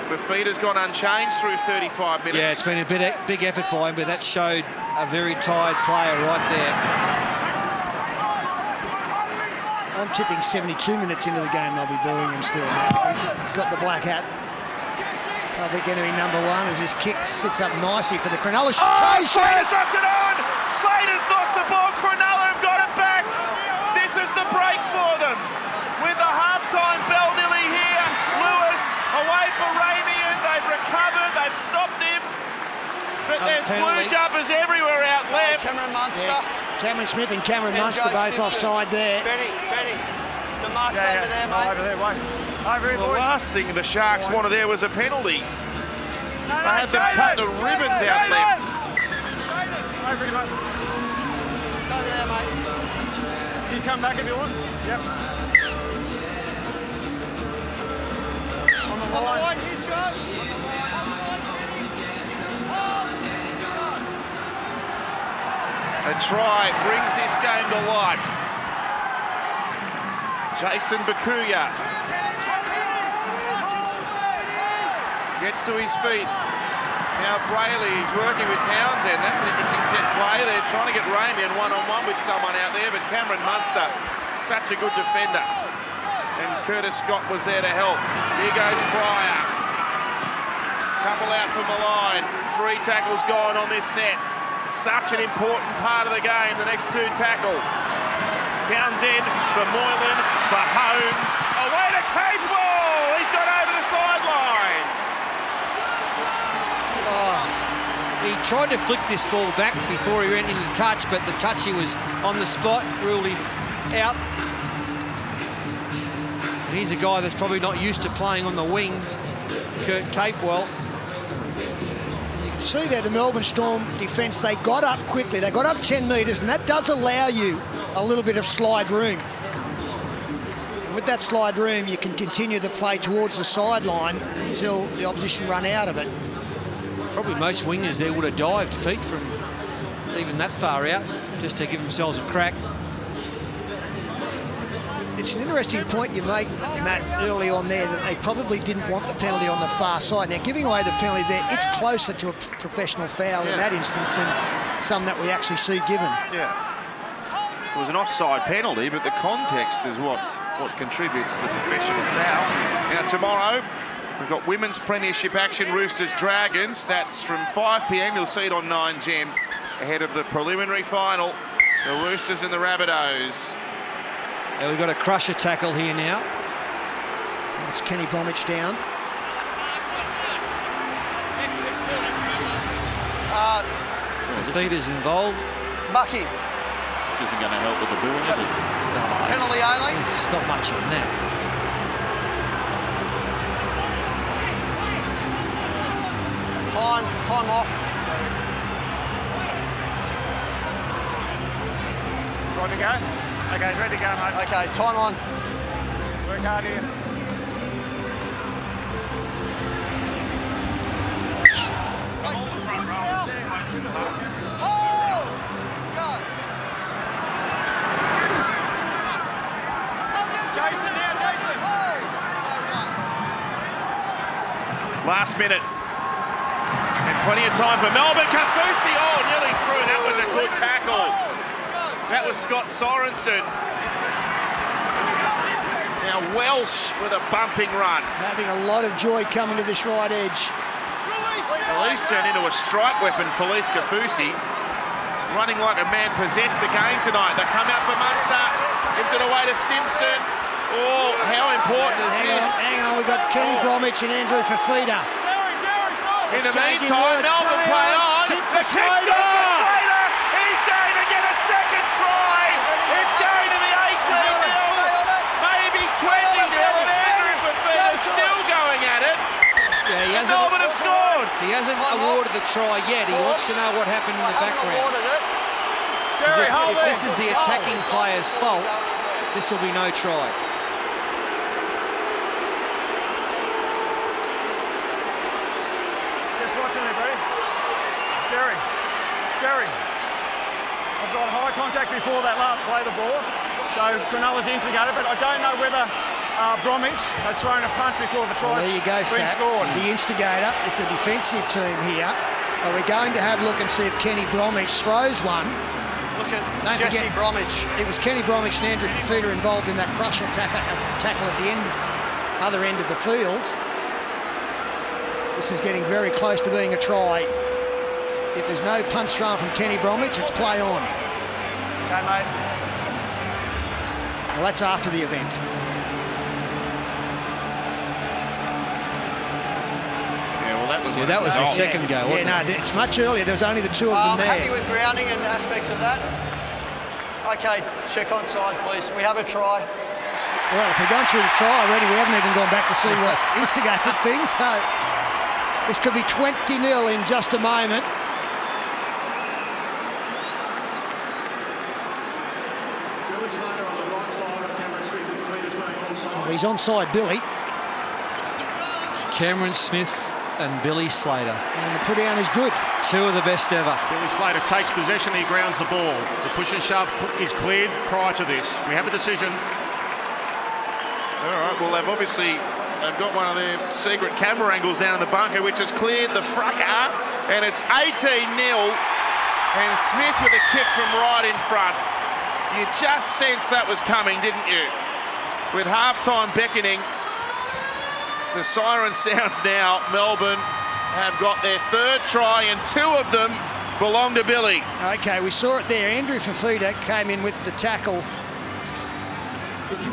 Fafita's gone unchanged through 35 minutes. Yeah, it's been a big effort by him, but that showed a very tired player right there. I'm tipping 72 minutes into the game they'll be booing him still. He's got the black hat. Public enemy number one as his kick sits up nicely for the Cronulla. Slater's up it on! Slater's lost the ball. Cronulla have got it back. This is the break for them. With the halftime bell nearly here, Lewis away for Ramian. They've recovered. They've stopped him. But there's blue jumpers everywhere out left. Cameron Munster. Yeah. Cameron Smith and Cameron Munster both offside there. Benny. The mark's over there, mate. Over there, wait. Over here, The boys. last thing the Sharks wanted there was a penalty. No, They had them cut the ribbons out left. Over here, mate. It's over there, mate. You come back if you want. Yep. On the line here, Joe. A try brings this game to life. Jason Bakuya gets to his feet. Now Brayley, he's working with Townsend. That's an interesting set play. They're trying to get Ramian one-on-one with someone out there, but Cameron Munster, such a good defender. And Curtis Scott was there to help. Here goes Pryor. Couple out from the line. 3 tackles gone on this set. Such an important part of the game, the next 2 tackles. Townsend for Moylan, for Holmes. Away to Capewell! He's got over the sideline. He tried to flick this ball back before he went into touch, but the touchy was on the spot, ruled him out. And he's a guy that's probably not used to playing on the wing, Kurt Capewell. You can see there the Melbourne Storm defence, they got up quickly. They got up 10 metres, and that does allow you a little bit of slide room. And with that slide room, you can continue the play towards the sideline until the opposition run out of it. Probably most wingers there would have dived feet from even that far out, just to give themselves a crack. It's an interesting point you make, Matt, early on there, that they probably didn't want the penalty on the far side. Now, giving away the penalty there, it's closer to a professional foul in that instance than some that we actually see given. Yeah. It was an offside penalty, but the context is what contributes to the professional foul. Now, tomorrow, we've got women's premiership action, Roosters Dragons. That's from 5 p.m. You'll see it on 9Gem ahead of the preliminary final. The Roosters and the Rabbitohs. Yeah, we've got a crusher tackle here now. That's Kenny Bromwich down. Feeder's involved. Bucky. This isn't going to help with the booing, is it? No, Penalty only. there's not much on that. Time off. Ready to go? Okay, he's ready to go, mate. Okay, time on. Work hard here. Jason now, Jason. Last minute. And plenty of time for Melbourne. Kafusi, nearly through. That was a good tackle. That was Scott Sorensen. Now Welsh with a bumping run. Having a lot of joy coming to this right edge. Police turned into a strike weapon, Police Kafusi. Running like a man possessed again tonight. They come out for Munster. Gives it away to Stimson. Oh, how important is this? Hang on, we've got Kenny Bromwich and Andrew Fafita. In the meantime, Melbourne play on. Kick The for kick's gone for Slater. Slater. He's going to get a second try. It's going to be 18-0, maybe 20-0, and Andrew Fafita's still going at it. Yeah, he Melbourne have scored. He hasn't awarded the try yet. He wants to know what happened in the background. Awarded it. Jerry, hold If it. this is the attacking player's fault, this will be no try. Just watching it, buddy. Jerry. I've got high contact before that last play the ball. So Cronulla's instigated, but I don't know whether Bromwich has thrown a punch before the try. Well, there you go, been Fat. scored. The instigator is the defensive team here. Are we going to have a look and see if Kenny Bromwich throws one? Look at Don't Jesse forget, Bromwich. It was Kenny Bromwich and Andrew Fafita involved in that crucial tackle at the other end of the field. This is getting very close to being a try. If there's no punch thrown from Kenny Bromwich, it's play on. Okay, mate. Well, that's after the event. That was the second go, wasn't no, it's much earlier. There was only the two of them I'm there. happy with grounding and aspects of that. Okay, check on side, please. We have a try. Well, if we're going through the try already, we haven't even gone back to see what instigated things. So this could be 20-0 in just a moment. Well, he's onside, Billy. Cameron Smith and Billy Slater. And the put down is good. Two of the best ever. Billy Slater takes possession, he grounds the ball. The push and shove is cleared prior to this. We have a decision. All right, well, they've got one of their secret camera angles down in the bunker, which has cleared the frucker, and it's 18-0, and Smith with a kick from right in front. You just sensed that was coming, didn't you? With halftime beckoning, the siren sounds now. Melbourne have got their third try, and two of them belong to Billy. Okay, we saw it there. Andrew Fafita came in with the tackle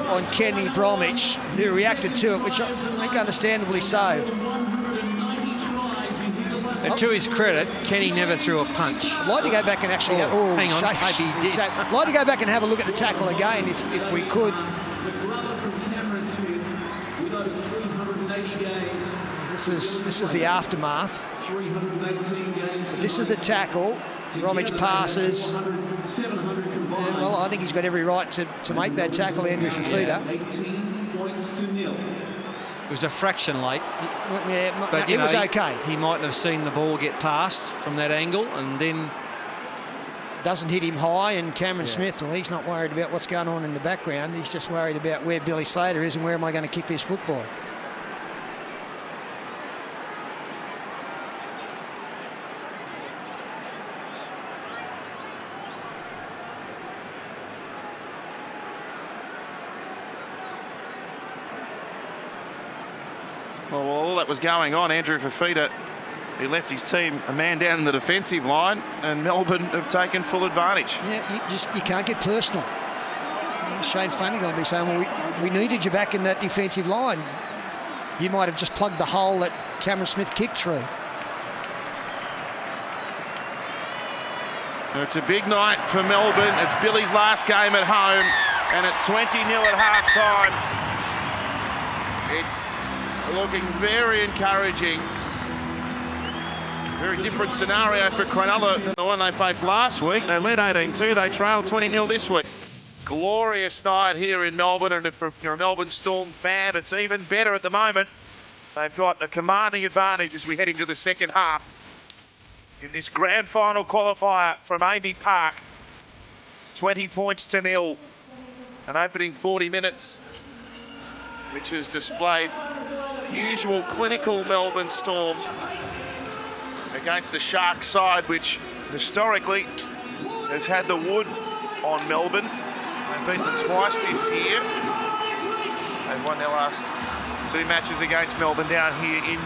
on Kenny Bromwich, who reacted to it, which I think understandably so. And to his credit, Kenny never threw a punch. I'd like to go back and actually hang on, maybe he did. I'd like to go back and have a look at the tackle again if we could. This is the aftermath. This is the tackle. Bromwich passes. And, well, I think he's got every right to make that tackle, Andrew Fafita. It was a fraction late. But it was okay. He mightn't have seen the ball get past from that angle, and then doesn't hit him high. And Cameron Smith, well, he's not worried about what's going on in the background. He's just worried about where Billy Slater is and where am I going to kick this football. Well, while all that was going on, Andrew Fafita, he left his team a man down in the defensive line, and Melbourne have taken full advantage. Yeah, you can't get personal. Shane Flanagan will be saying, well, we needed you back in that defensive line. You might have just plugged the hole that Cameron Smith kicked through. It's a big night for Melbourne. It's Billy's last game at home, and at 20-0 at half-time, it's looking very encouraging. Very different scenario for Cronulla than the one they faced last week. They led 18-2, they trailed 20-0 this week. Glorious night here in Melbourne, and if you're a Melbourne Storm fan, it's even better at the moment. They've got a commanding advantage as we head into the second half in this grand final qualifier from Amy Park. 20 points to 0. An opening 40 minutes, which has displayed usual clinical Melbourne Storm against the Sharks side, which historically has had the wood on Melbourne. They've beaten them twice this year. They've won their last two matches against Melbourne down here in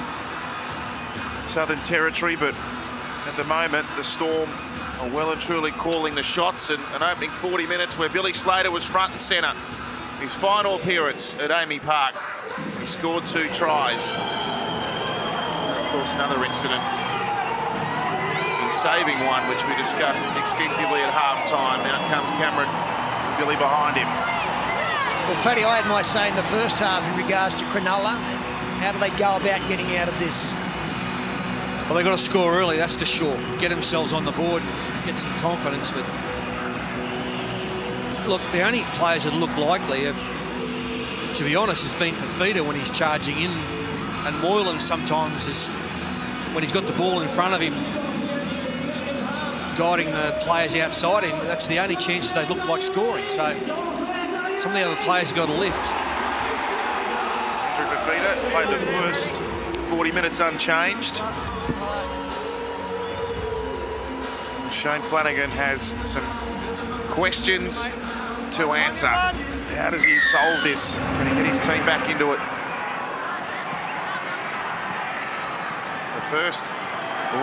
Southern Territory, but at the moment the Storm are well and truly calling the shots, and an opening 40 minutes where Billy Slater was front and centre. His final appearance at Amy Park, he scored 2 tries. And of course, another incident in saving one, which we discussed extensively at half-time. Out comes Cameron, Billy behind him. Well, Fatty, I had my say in the first half in regards to Cronulla. How do they go about getting out of this? Well, they've got to score early, that's for sure. Get themselves on the board, get some confidence. But look, the only players that look likely, to be honest, has been Fafita when he's charging in, and Moylan sometimes is when he's got the ball in front of him, guiding the players outside him. That's the only chances they look like scoring. So some of the other players have got to lift. Andrew Fafita played the first 40 minutes unchanged. Shane Flanagan has some questions to answer. How does he solve this? Can he get his team back into it? The first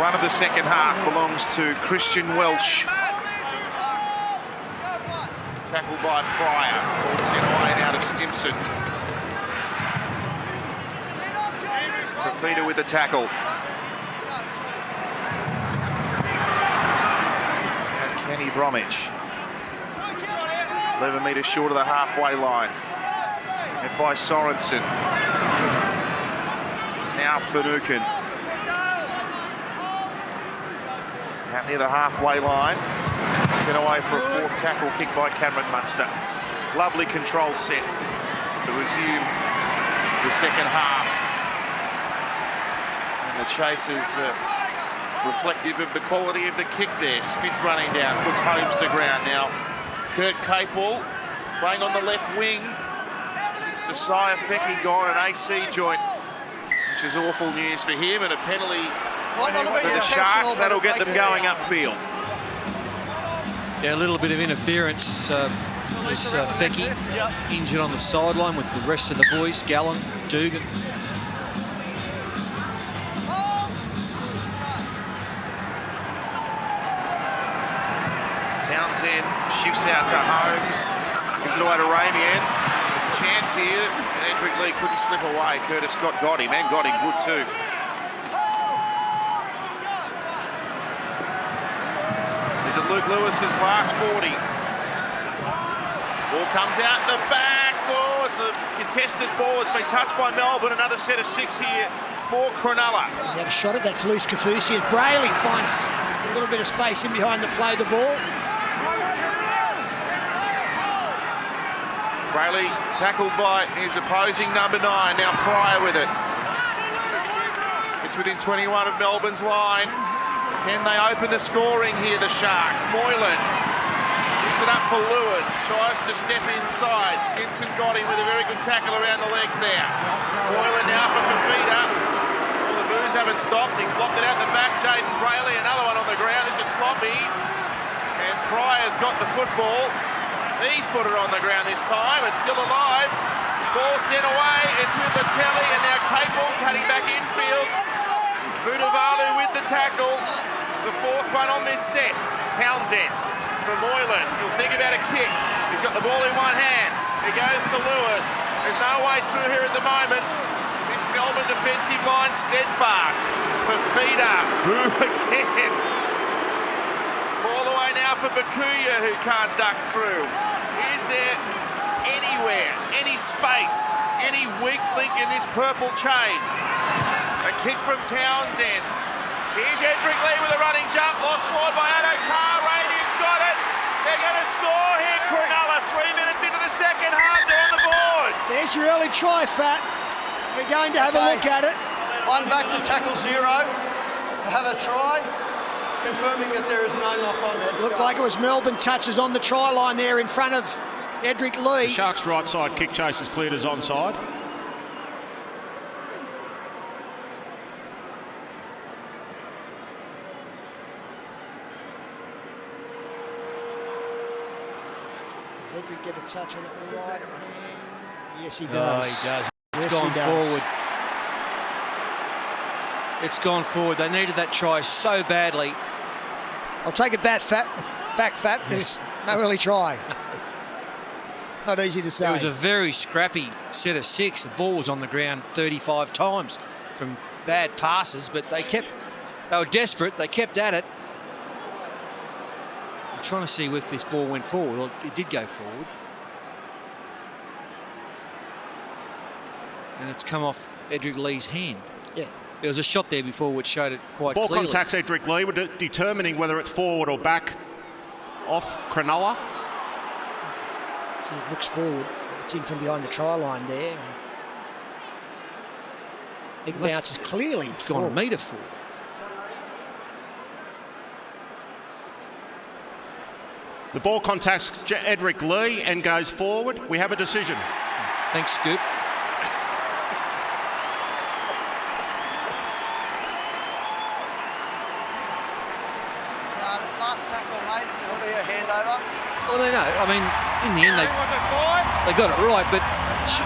run of the second half belongs to Christian Welch. He's tackled by Pryor. Ball sent away now to Stimson. Fafita with the tackle. Kenny Bromwich. 11 metres short of the halfway line. Met by Sorensen. Now Finucane. Out near the halfway line. Sent away for a fourth tackle kick by Cameron Munster. Lovely controlled set to resume the second half. And the chasers reflective of the quality of the kick there. Smith running down, puts Holmes to ground now. Kurt Capel playing on the left wing. It's Sasaya Feki gone, an AC joint, which is awful news for him, and a penalty for the Sharks. That'll get them going upfield. Yeah, a little bit of interference. This Feki injured on the sideline with the rest of the boys, Gallen, Dugan. Townsend shifts out to Holmes, gives it away to Ramian. There's a chance here. Edric Lee couldn't slip away. Curtis Scott got him, and got him good too. Is it Luke Lewis's last 40? Ball comes out in the back. Oh, it's a contested ball. It's been touched by Melbourne. Another set of 6 here for Cronulla. He had a shot at that for Luis Kafusi as Brayley finds a little bit of space in behind to play the ball. Brayley tackled by his opposing number 9. Now Pryor with it. It's within 21 of Melbourne's line. Can they open the scoring here, the Sharks? Moylan gives it up for Lewis. Tries to step inside. Stimson got him with a very good tackle around the legs there. Moylan now for Fafita. Well, the Blues haven't stopped. He flopped it out the back. Jaden Brayley, another one on the ground. This is sloppy. And Pryor's got the football. He's put it on the ground this time. It's still alive. Ball sent away. It's with Latelli, and now Capel cutting back infield. Vunivalu with the tackle. The fourth one on this set. Townsend for Moylan. He'll think about a kick. He's got the ball in one hand. He goes to Lewis. There's no way through here at the moment. This Melbourne defensive line steadfast. Fafita. Boo again. All the way now for Bakuya, who can't duck through. Is there anywhere, any space, any weak link in this purple chain? A kick from Townsend. Here's Edric Lee with a running jump, lost forward by Adokar. Radiant's got it. They're going to score here, Cronulla. 3 minutes into the second half, they're on the board. There's your early try, Fat. We're going to have a look at it. One back to tackle 0. Have a try. Confirming that there is no knock on there. It looked like it was Melbourne touches on the try line there in front of Edric Lee. The Sharks' right side kick chase is cleared as onside. Does Edric get a touch on that right hand? Yes, he does. Oh, he does. Yes, It's gone he does. forward. It's gone forward. They needed that try so badly. I'll take it back, Fat. There's no early try. Not easy to say. It was a very scrappy set of 6. The ball was on the ground 35 times from bad passes, but they were desperate. They kept at it. I'm trying to see if this ball went forward. Well, it did go forward. And it's come off Edric Lee's hand. Yeah. There was a shot there before which showed it quite Ball clearly. contacts Edric Lee. We're determining whether it's forward or back off Cronulla. So it looks forward. It's in from behind the try line there. It bounces clearly. It's gone a metre forward. The ball contacts Edric Lee and goes forward. We have a decision. Thanks, Scoop. Last tackle, mate. It'll be a handover. Well, they know. I mean, in the end, they got it right. But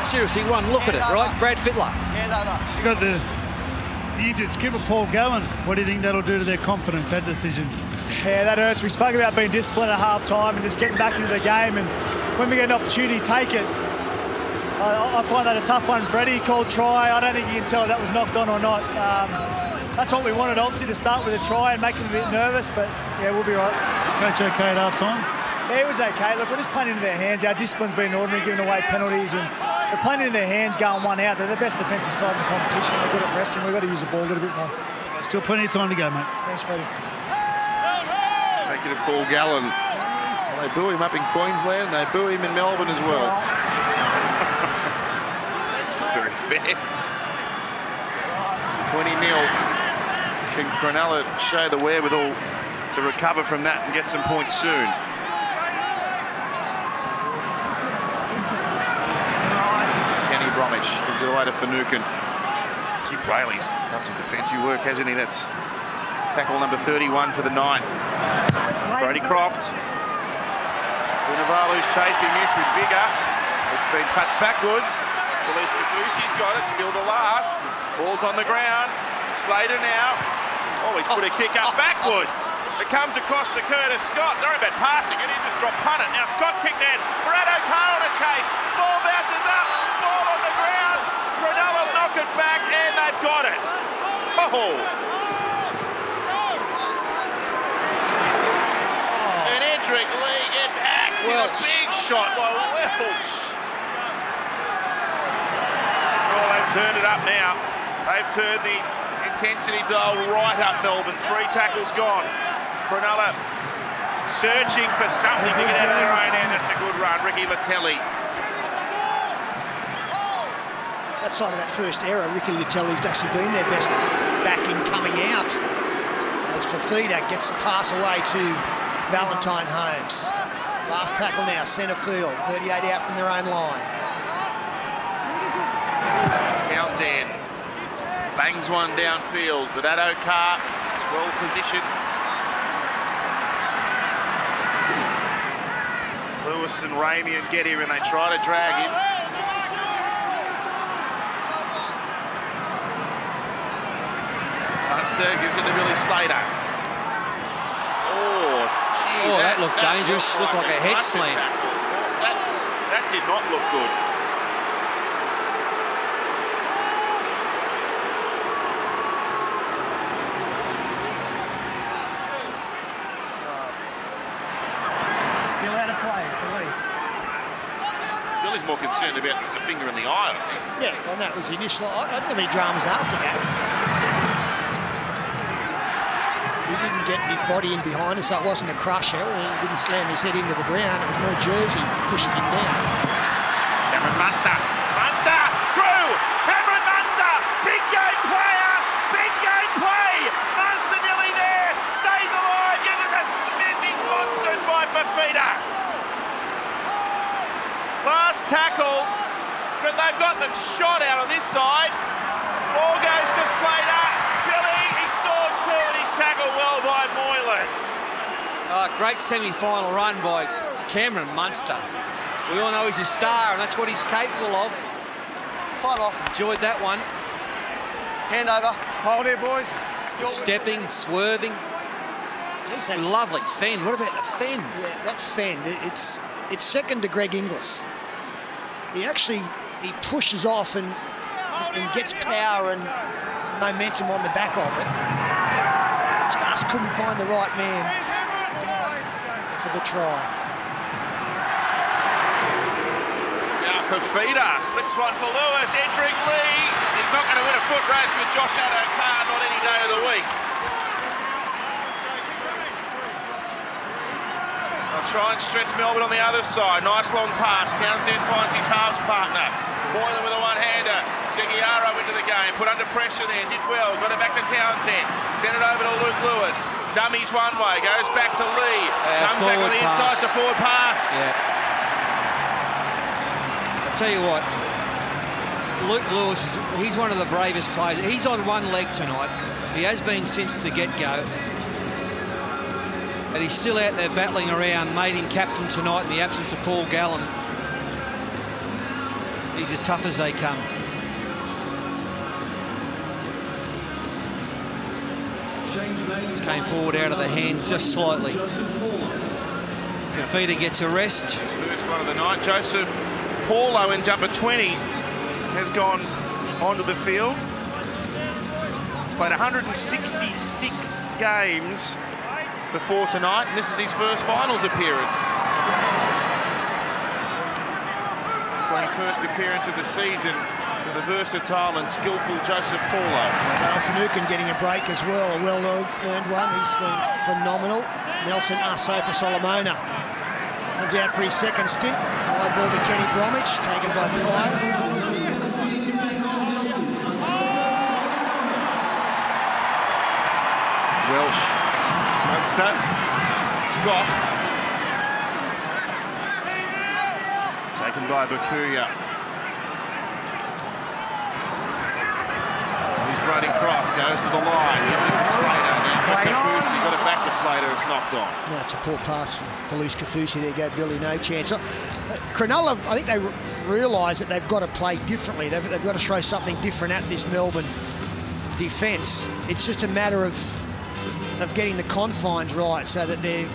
seriously, one look at it, right? Brad Fittler. Handover. You got the injured skipper Paul Gallen. What do you think that'll do to their confidence, that decision? Yeah, that hurts. We spoke about being disciplined at half time and just getting back into the game, and when we get an opportunity, take it. I find that a tough one. Freddie called try. I don't think you can tell if that was knocked on or not. That's what we wanted, obviously, to start with a try and make them a bit nervous, but yeah, we'll be right. Coach okay at half time? Yeah, it was okay. Look, we're just playing into their hands. Our discipline's been ordinary, giving away penalties, and we're playing into their hands, going one out. They're the best defensive side in the competition. They're good at pressing. We've got to use the ball a little bit more. Still plenty of time to go, mate. Thanks, Freddie. Make it a Paul Gallen. They boo him up in Queensland, they boo him in Melbourne as well. It's not very fair. 20-0. Can Cronulla show the wherewithal to recover from that and get some points soon? Kenny Bromwich gives it away to Finucane. Gee, Brayley's done some defensive work, hasn't he? That's tackle number 31 for the night. Brody Croft. Vunivalu's chasing this with vigour. It's been touched backwards. Felice Kafusi's got it, still the last. Ball's on the ground. Slater now. Oh, he's put a kick up backwards. It comes across to Curtis Scott. Don't worry about passing it, he just dropped punt it. Now Scott kicks ahead. Brad O'Carr on a chase. Ball bounces up. Ball on the ground. Cronulla knock it back and they've got it. Oh. And Edric Lee gets axed in a big shot by Welsh. Oh, they've turned it up now. They've turned the intensity dial right up, Melbourne. 3 tackles gone. Cronulla searching for something to get out of their own end. That's a good run. Ricky Latelli. Outside of that first error, Ricky Latelli's actually been their best back in coming out. As Fafita gets the pass away to Valentine Holmes. Last tackle now, centre field. 38 out from their own line. Townsend bangs one downfield, but O'Carr is well positioned. Lewis and Ramian get here and they try to drag him. Munster gives it to Billy Slater. Oh, gee, that looked dangerous. Looked like a head slam. That did not look good. Billy's more concerned about the finger in the eye, I think. Yeah, well, that was the initial. I don't have any dramas after that. He didn't get his body in behind us, so it wasn't a crusher. He didn't slam his head into the ground. It was more Jersey pushing him down. Cameron Munster. Munster through. Cameron Munster. Big game player. Big game play. Munster nearly there. Stays alive. Gets it to Smith. He's monstered by Fafita. Last tackle, but they've got them shot out on this side. Ball goes to Slater. Billy, he scored 2 and he's tackled well by Moylan. Great semi-final run by Cameron Munster. We all know he's a star and that's what he's capable of. Fight off. Enjoyed that one. Hand over. Hold here, boys. Stepping, swerving. Jeez, that's Lovely fend. What about the fend? Yeah, that fend. It's second to Greg Inglis. He pushes off and gets power and momentum on the back of it. Just couldn't find the right man for the try. Now Fafita slips one for Lewis, entering Lee. He's not going to win a foot race with Josh Addo-Carr, not any day of the week. They'll try and stretch Melbourne on the other side. Nice long pass. Townsend finds his halves partner. Moylan with a one-hander. Seguiaro into the game. Put under pressure there. Did well. Got it back to Townsend. Sent it over to Luke Lewis. Dummies one way. Goes back to Lee. Comes back on the inside to forward pass. Yeah. I'll tell you what. Luke Lewis, he's one of the bravest players. He's on one leg tonight. He has been since the get-go. And he's still out there battling around, made him captain tonight in the absence of Paul Gallen. He's as tough as they come. Just came forward out of the hands just slightly. Fafita gets a rest. First one of the night. Joseph Paulo in jumper 20 has gone onto the field. He's played 166 games before tonight, and this is his first finals appearance. 21st appearance of the season for the versatile and skillful Joseph Paulo. Finucane getting a break as well, a well-earned one. He's been phenomenal. Nelson Asofa Solomona comes out for his second stint. Wide ball to Kenny Bromwich, taken by Pryor. Welsh, Munster, Scott, taken by Bakuya. Here's Brody Croft, goes to the line, gives it to Slater. Now Kafusi got it back to Slater, it's knocked on. That's a poor pass for Luis Kafusi. There you go, Billy, no chance. Cronulla, I think they realise that they've got to play differently. They've got to throw something different at this Melbourne defence. It's just a matter of getting the confines right so that they're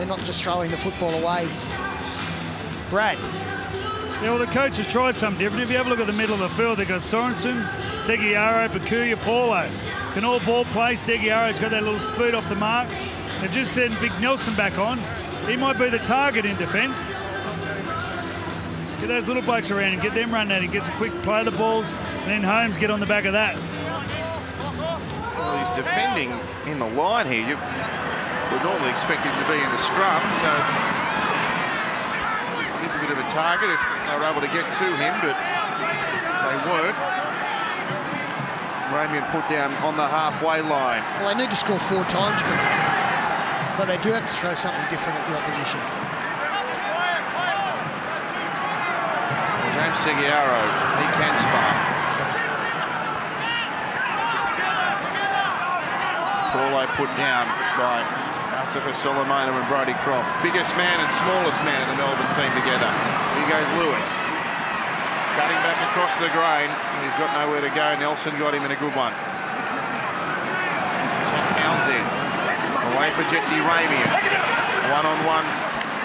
not just throwing the football away. Brad. Yeah, well, the coach has tried something different. If you have a look at the middle of the field, they've got Sorensen, Seguiaro, Bakuya, Paulo. Can all ball play. Seguiaro's got that little speed off the mark. They've just sent Big Nelson back on. He might be the target in defence. Get those little blokes around and get them running at him. Gets a quick play of the balls, and then Holmes get on the back of that. Well, he's defending in the line here. You would normally expect him to be in the scrum, so he's a bit of a target if they were able to get to him, but they weren't. Ramian put down on the halfway line. Well, they need to score 4 times, so they do have to throw something different at the opposition. Well, James Seguiaro, he can spark. Paulo put down by Asofa Solomona and Brody Croft. Biggest man and smallest man in the Melbourne team together. Here goes Lewis. Cutting back across the grain. He's got nowhere to go. Nelson got him in a good one. So Townsend away for Jesse Ramian. One-on-one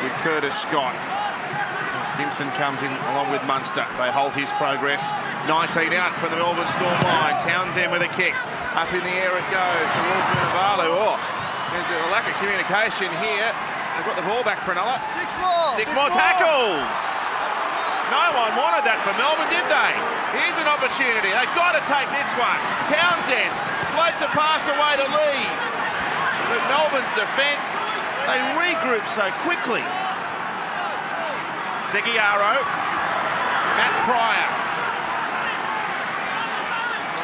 with Curtis Scott. And Stimson comes in along with Munster. They halt his progress. 19 out from the Melbourne Storm line. Townsend with a kick. Up in the air it goes towards Minavalu. Oh, there's a lack of communication here. They've got the ball back, Cronulla. Six more tackles. No one wanted that for Melbourne, did they? Here's an opportunity. They've got to take this one. Townsend floats a pass away to Lee. But Melbourne's defence, they regroup so quickly. Seguiaro, Matt Pryor.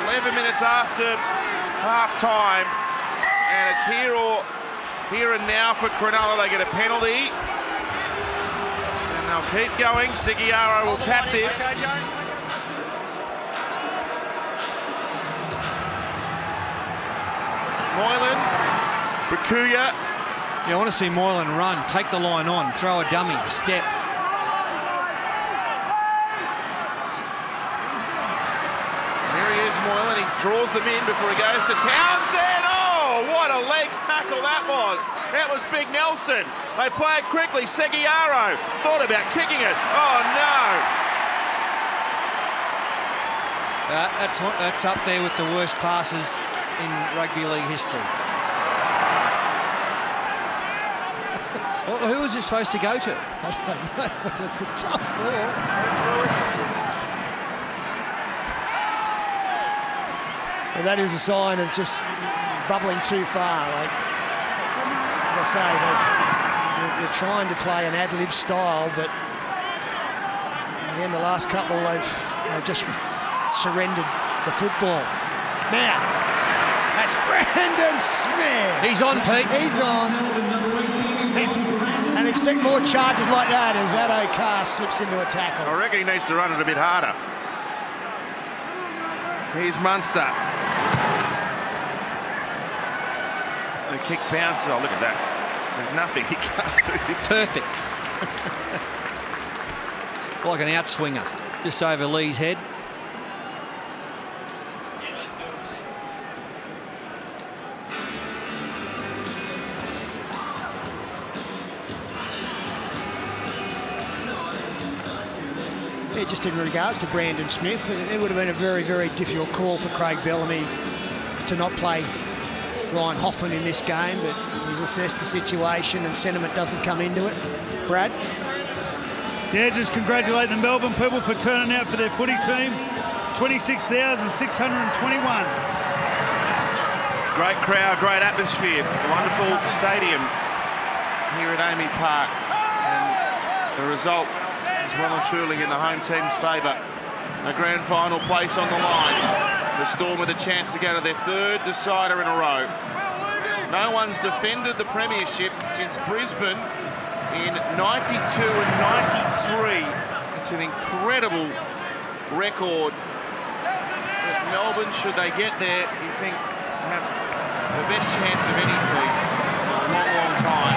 11 minutes after half-time, and it's here and now for Cronulla. They get a penalty. They'll keep going. Seguiaro will tap this. Moylan, Bakuya. Yeah, I want to see Moylan run, take the line on, throw a dummy, step. There he is, Moylan. He draws them in before he goes to Townsend. Oh, what a legs tackle that was. That was Big Nelson. They play it quickly. Seguiaro thought about kicking it. Oh, no. That's up there with the worst passes in rugby league history. Well, who was it supposed to go to? I don't know, but it's a tough call. And that is a sign of just bubbling too far. Like I say, they're trying to play an ad-lib style, but in the end, the last couple, they've just surrendered the football. Now, that's Brandon Smith. He's on, Pete. He's on. And expect more charges like that as Addo Carr slips into a tackle. I reckon he needs to run it a bit harder. Here's Munster. The kick bounces. Oh, look at that. There's nothing he can't do this. Perfect. It's like an outswinger just over Lee's head. Yeah, just in regards to Brandon Smith, it would have been a very, very difficult call for Craig Bellamy to not play Ryan Hoffman in this game, but he's assessed the situation and sentiment doesn't come into it. Brad? Yeah, just congratulate the Melbourne people for turning out for their footy team. 26,621. Great crowd, great atmosphere, wonderful stadium here at Amy Park. And the result is well and truly in the home team's favour. A grand final place on the line. The Storm with a chance to go to their third decider in a row. No one's defended the premiership since Brisbane in 92 and 93. It's an incredible record. But Melbourne, should they get there, you think have the best chance of any team for a long, long time.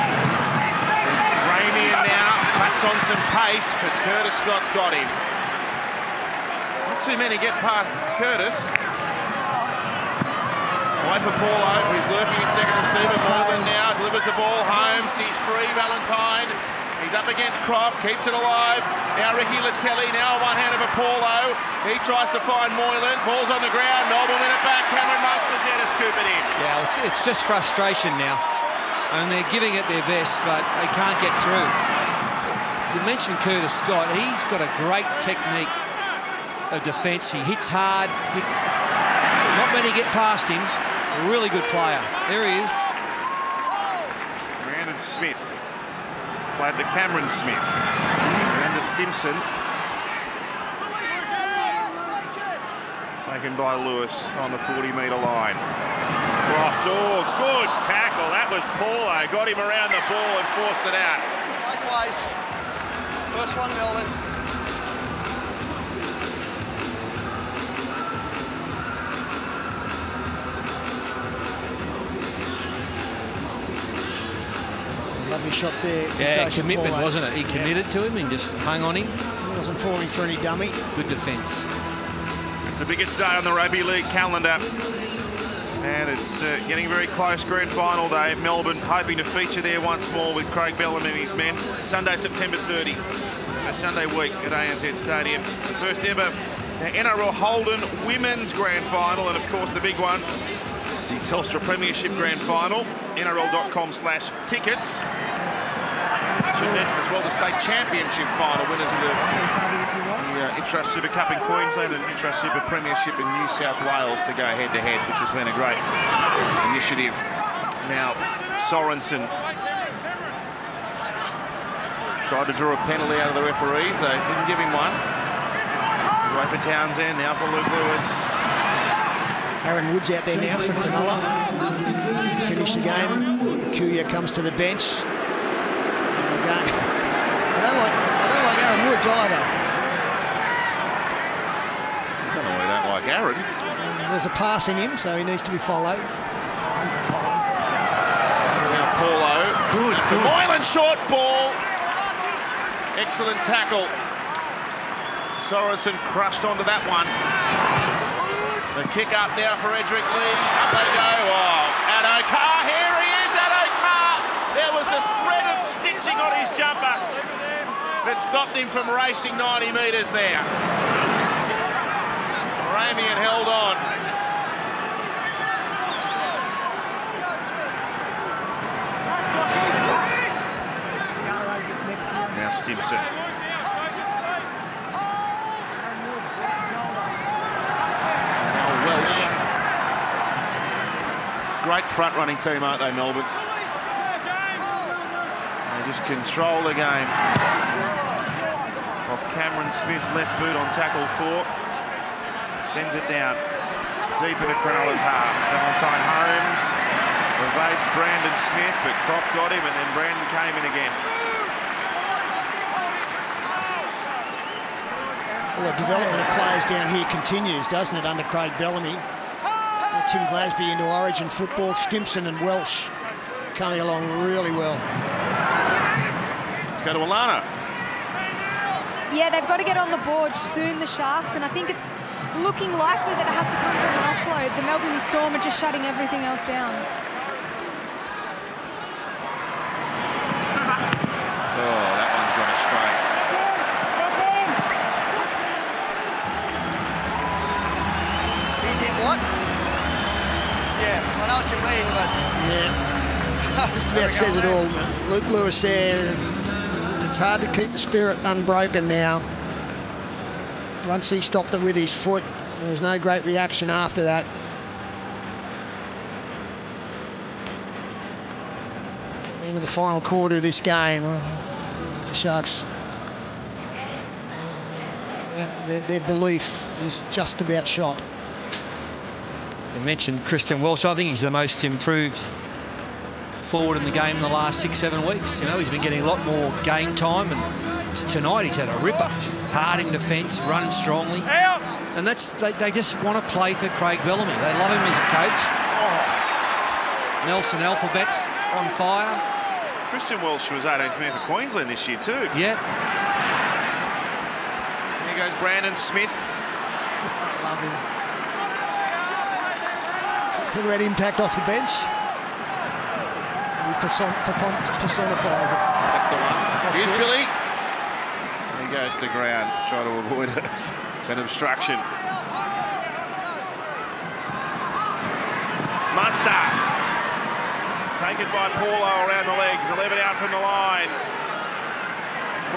There's Ramian now, claps on some pace, but Curtis Scott's got him. Not too many get past Curtis. Away for Paulo, who's lurking his second receiver. Moylan now delivers the ball home. He's free, Valentine. He's up against Croft, keeps it alive. Now Ricky Latelli, now one-handed for Paulo. He tries to find Moylan. Ball's on the ground. Melbourne win it back. Cameron Munster's there to scoop it in. Yeah, it's just frustration now. And they're giving it their best, but they can't get through. You mentioned Curtis Scott. He's got a great technique of defence. He hits hard. Not many get past him. A really good player. There he is. Brandon Smith played to Cameron Smith and to Stimson. Taken by Lewis on the 40-metre line. Croft, oh, good tackle. That was Paulo. Got him around the ball and forced it out. Likewise. First one, Melbourne. Lovely shot there. Yeah, Joseph commitment, Paulo. wasn't it? He committed to him and just hung on him. He wasn't falling for any dummy. Good defence. It's the biggest day on the Rugby League calendar. And it's getting very close, grand final day. Melbourne hoping to feature there once more with Craig Bellamy and his men. Sunday, September 30. So Sunday week at ANZ Stadium. The first ever NRL Holden Women's Grand Final. And of course the big one, the Telstra Premiership Grand Final. NRL.com/tickets. Should mention as well the state championship final winners of the Intrust Super Cup in Queensland and Intrust Super Premiership in New South Wales to go head-to-head, which has been a great initiative. Now, Sorensen tried to draw a penalty out of the referees. They didn't give him one. Away for Townsend, now for Luke Lewis. Aaron Woods out there now for Cronulla. Finish the game. Kuya comes to the bench. I don't like Aaron Woods either. I don't know why you don't like Aaron. There's a pass in him, so he needs to be followed. Now Paulo. For Moylan, short ball. Excellent tackle. Sorensen crushed onto that one. The kick up now for Edric Lee. Up they go. Oh, Addo Carr. Here he is, Addo Carr. There was a thread of stitching on his jumper that stopped him from racing 90 metres there. Ramian held on. Stimson. Now Welsh. Great front-running team, aren't they, Melbourne? They just control the game. Off Cameron Smith's left boot on tackle 4. Sends it down deep into Cronulla's half. Valentine Holmes evades Brandon Smith, but Croft got him, and then Brandon came in again. Well, the development of players down here continues, doesn't it, under Craig Bellamy? Tim Glasby into Origin football, Stimson and Welsh coming along really well. Let's go to Alana. Yeah, they've got to get on the board soon, the Sharks, and I think it's looking likely that it has to come from an offload. The Melbourne Storm are just shutting everything else down. Oh, that one's gone astray. He did what? Yeah, I know what you mean, but... Yeah, just about says it all. Luke Lewis there. It's hard to keep the spirit unbroken now. Once he stopped it with his foot, there was no great reaction after that. Into the final quarter of this game, the Sharks, their belief is just about shot. You mentioned Christian Welsh. I think he's the most improved forward in the game in the last 6-7 weeks. You know, he's been getting a lot more game time, and tonight he's had a ripper. Hard in defence, running strongly. And that's they just want to play for Craig Bellamy. They love him as a coach. Nelson Alphabet's on fire. Christian Welsh was 18th man for Queensland this year too. Yeah. Here goes Brandon Smith. I love him. Talk about impact off the bench. He personifies it. That's the one. Here's Billy. And he goes to ground, trying to avoid an obstruction. Munster. Taken by Paulo around the legs. 11 out from the line.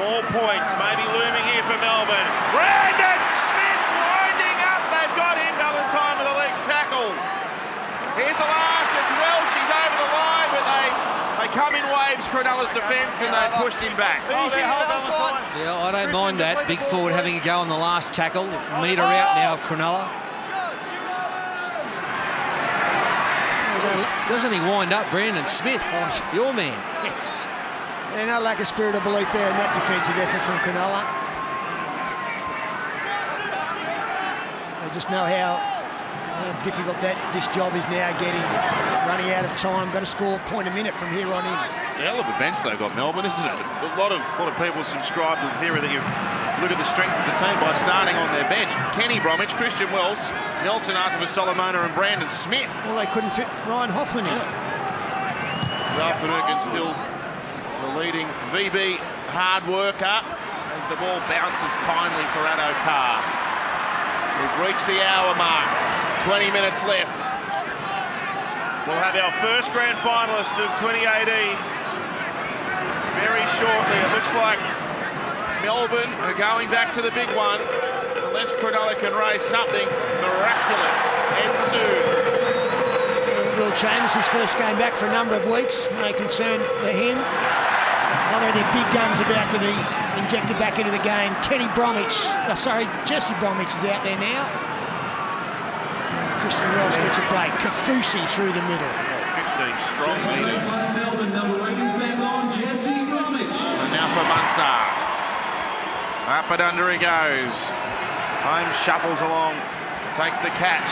More points maybe looming here for Melbourne. Brandon Smith winding up. They've got him. Valentine with a legs tackle. Here's the last. It's Welsh. He's over the line, but they come in waves, Cronulla's defence, and they pushed him back. Yeah, I don't mind that. Big forward having a go on the last tackle. Metre out now of Cronulla. Doesn't he wind up Brandon Smith? Oh, your man. Yeah, no lack of spirit of belief there in that defensive effort from Cronulla. They just know how difficult this job is now getting. Running out of time, got to score a point a minute from here on in. It's a hell of a bench they've got, Melbourne, isn't it? A lot of people subscribe to the theory that you look at the strength of the team by starting on their bench. Kenny Bromwich, Christian Wells, Nelson Arthur Solomona and Brandon Smith. Well, they couldn't fit Ryan Hoffman in. Ralph Finucane still the leading VB hard worker as the ball bounces kindly for Addo Carr. We've reached the hour mark. 20 minutes left. We'll have our first grand finalist of 2018 very shortly. It looks like Melbourne are going back to the big one. Unless Cronulla can raise something miraculous and soon. Will Chambers, his first game back for a number of weeks. No concern for him. Another of their big guns about to be injected back into the game. Jesse Bromwich is out there now. Christian Wells gets a break. Kafusi through the middle. 15 strong metres. Melbourne number 8 is back on Jesse Bromwich. And now for Munster. Up and under he goes. Holmes shuffles along, takes the catch.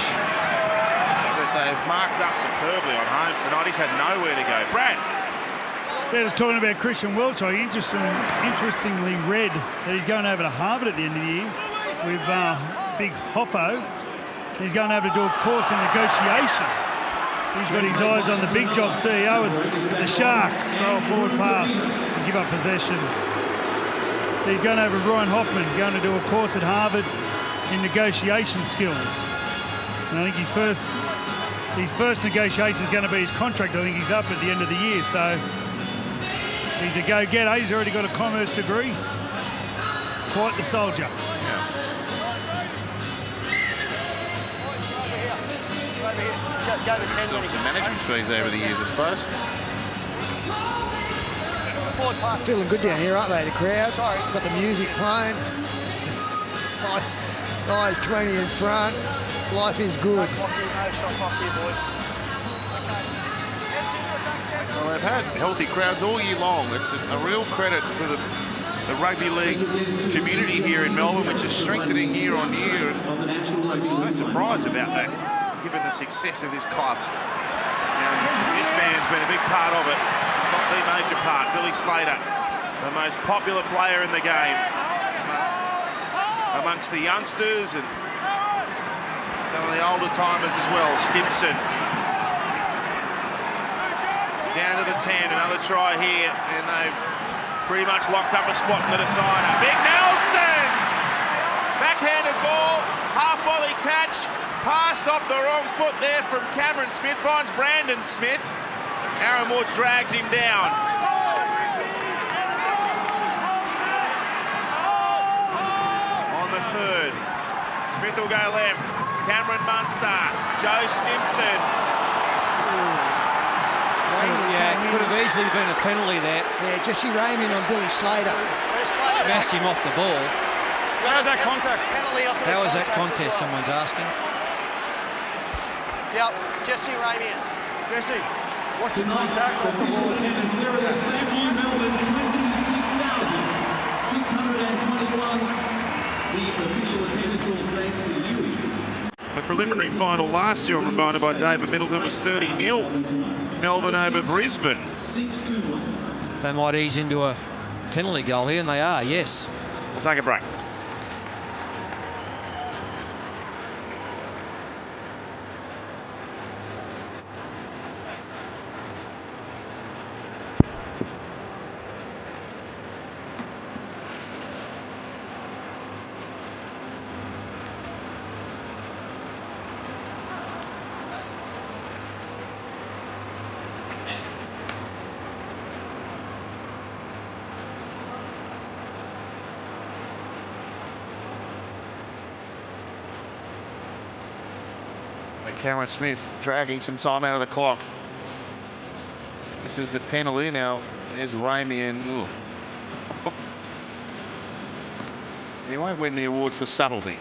But they've marked up superbly on Holmes tonight. He's had nowhere to go. Brad. Yeah, just talking about Christian Welch, I interestingly read that he's going over to Harvard at the end of the year with Big Hoffo. He's going over to do a course in negotiation. He's got his eyes on the big job CEO as the Sharks throw a forward pass and give up possession. He's going over with Ryan Hoffman, going to do a course at Harvard in negotiation skills. And I think his first negotiation is going to be his contract. I think he's up at the end of the year. So He's a go-getter. He's already got a commerce degree. Quite the soldier. Go to 10 minutes. Some management fees over the years, I suppose. Feeling good down here, aren't they, the crowd? Got the music playing. Size 20 in front. Life is good. No shot clock here, boys. Well, they've had healthy crowds all year long. It's a real credit to the rugby league community here in Melbourne, which is strengthening year on year. And there's no surprise about that, given the success of this club. And this man's been a big part of it, if not the major part. Billy Slater, the most popular player in the game amongst the youngsters and some of the older timers as well. Stimson down to the 10, another try here, and they've pretty much locked up a spot in the decider. Big Nelson! Backhanded ball, half volley catch, pass off the wrong foot there from Cameron Smith, finds Brandon Smith. Aaron Woods drags him down. On the third, Smith will go left. Cameron Munster, Joe Stimson. Yeah, could have easily been a penalty there. Yeah, Jesse Raymond on Billy Slater. Smashed him off the ball. How was that contact? How was that contest, someone's asking? Yep, Jesse Raymond. Jesse, what's the contact off the ball? Thank you, Melbourne, 26,621. The official attendance, all thanks to you. The preliminary final last year, reminded by David Middleton, was 30-0. Melbourne over Brisbane. They might ease into a penalty goal here, and they are, yes. We'll take a break. Cameron Smith dragging some time out of the clock. This is the penalty. Now there's Ramian. He won't win the award for subtlety.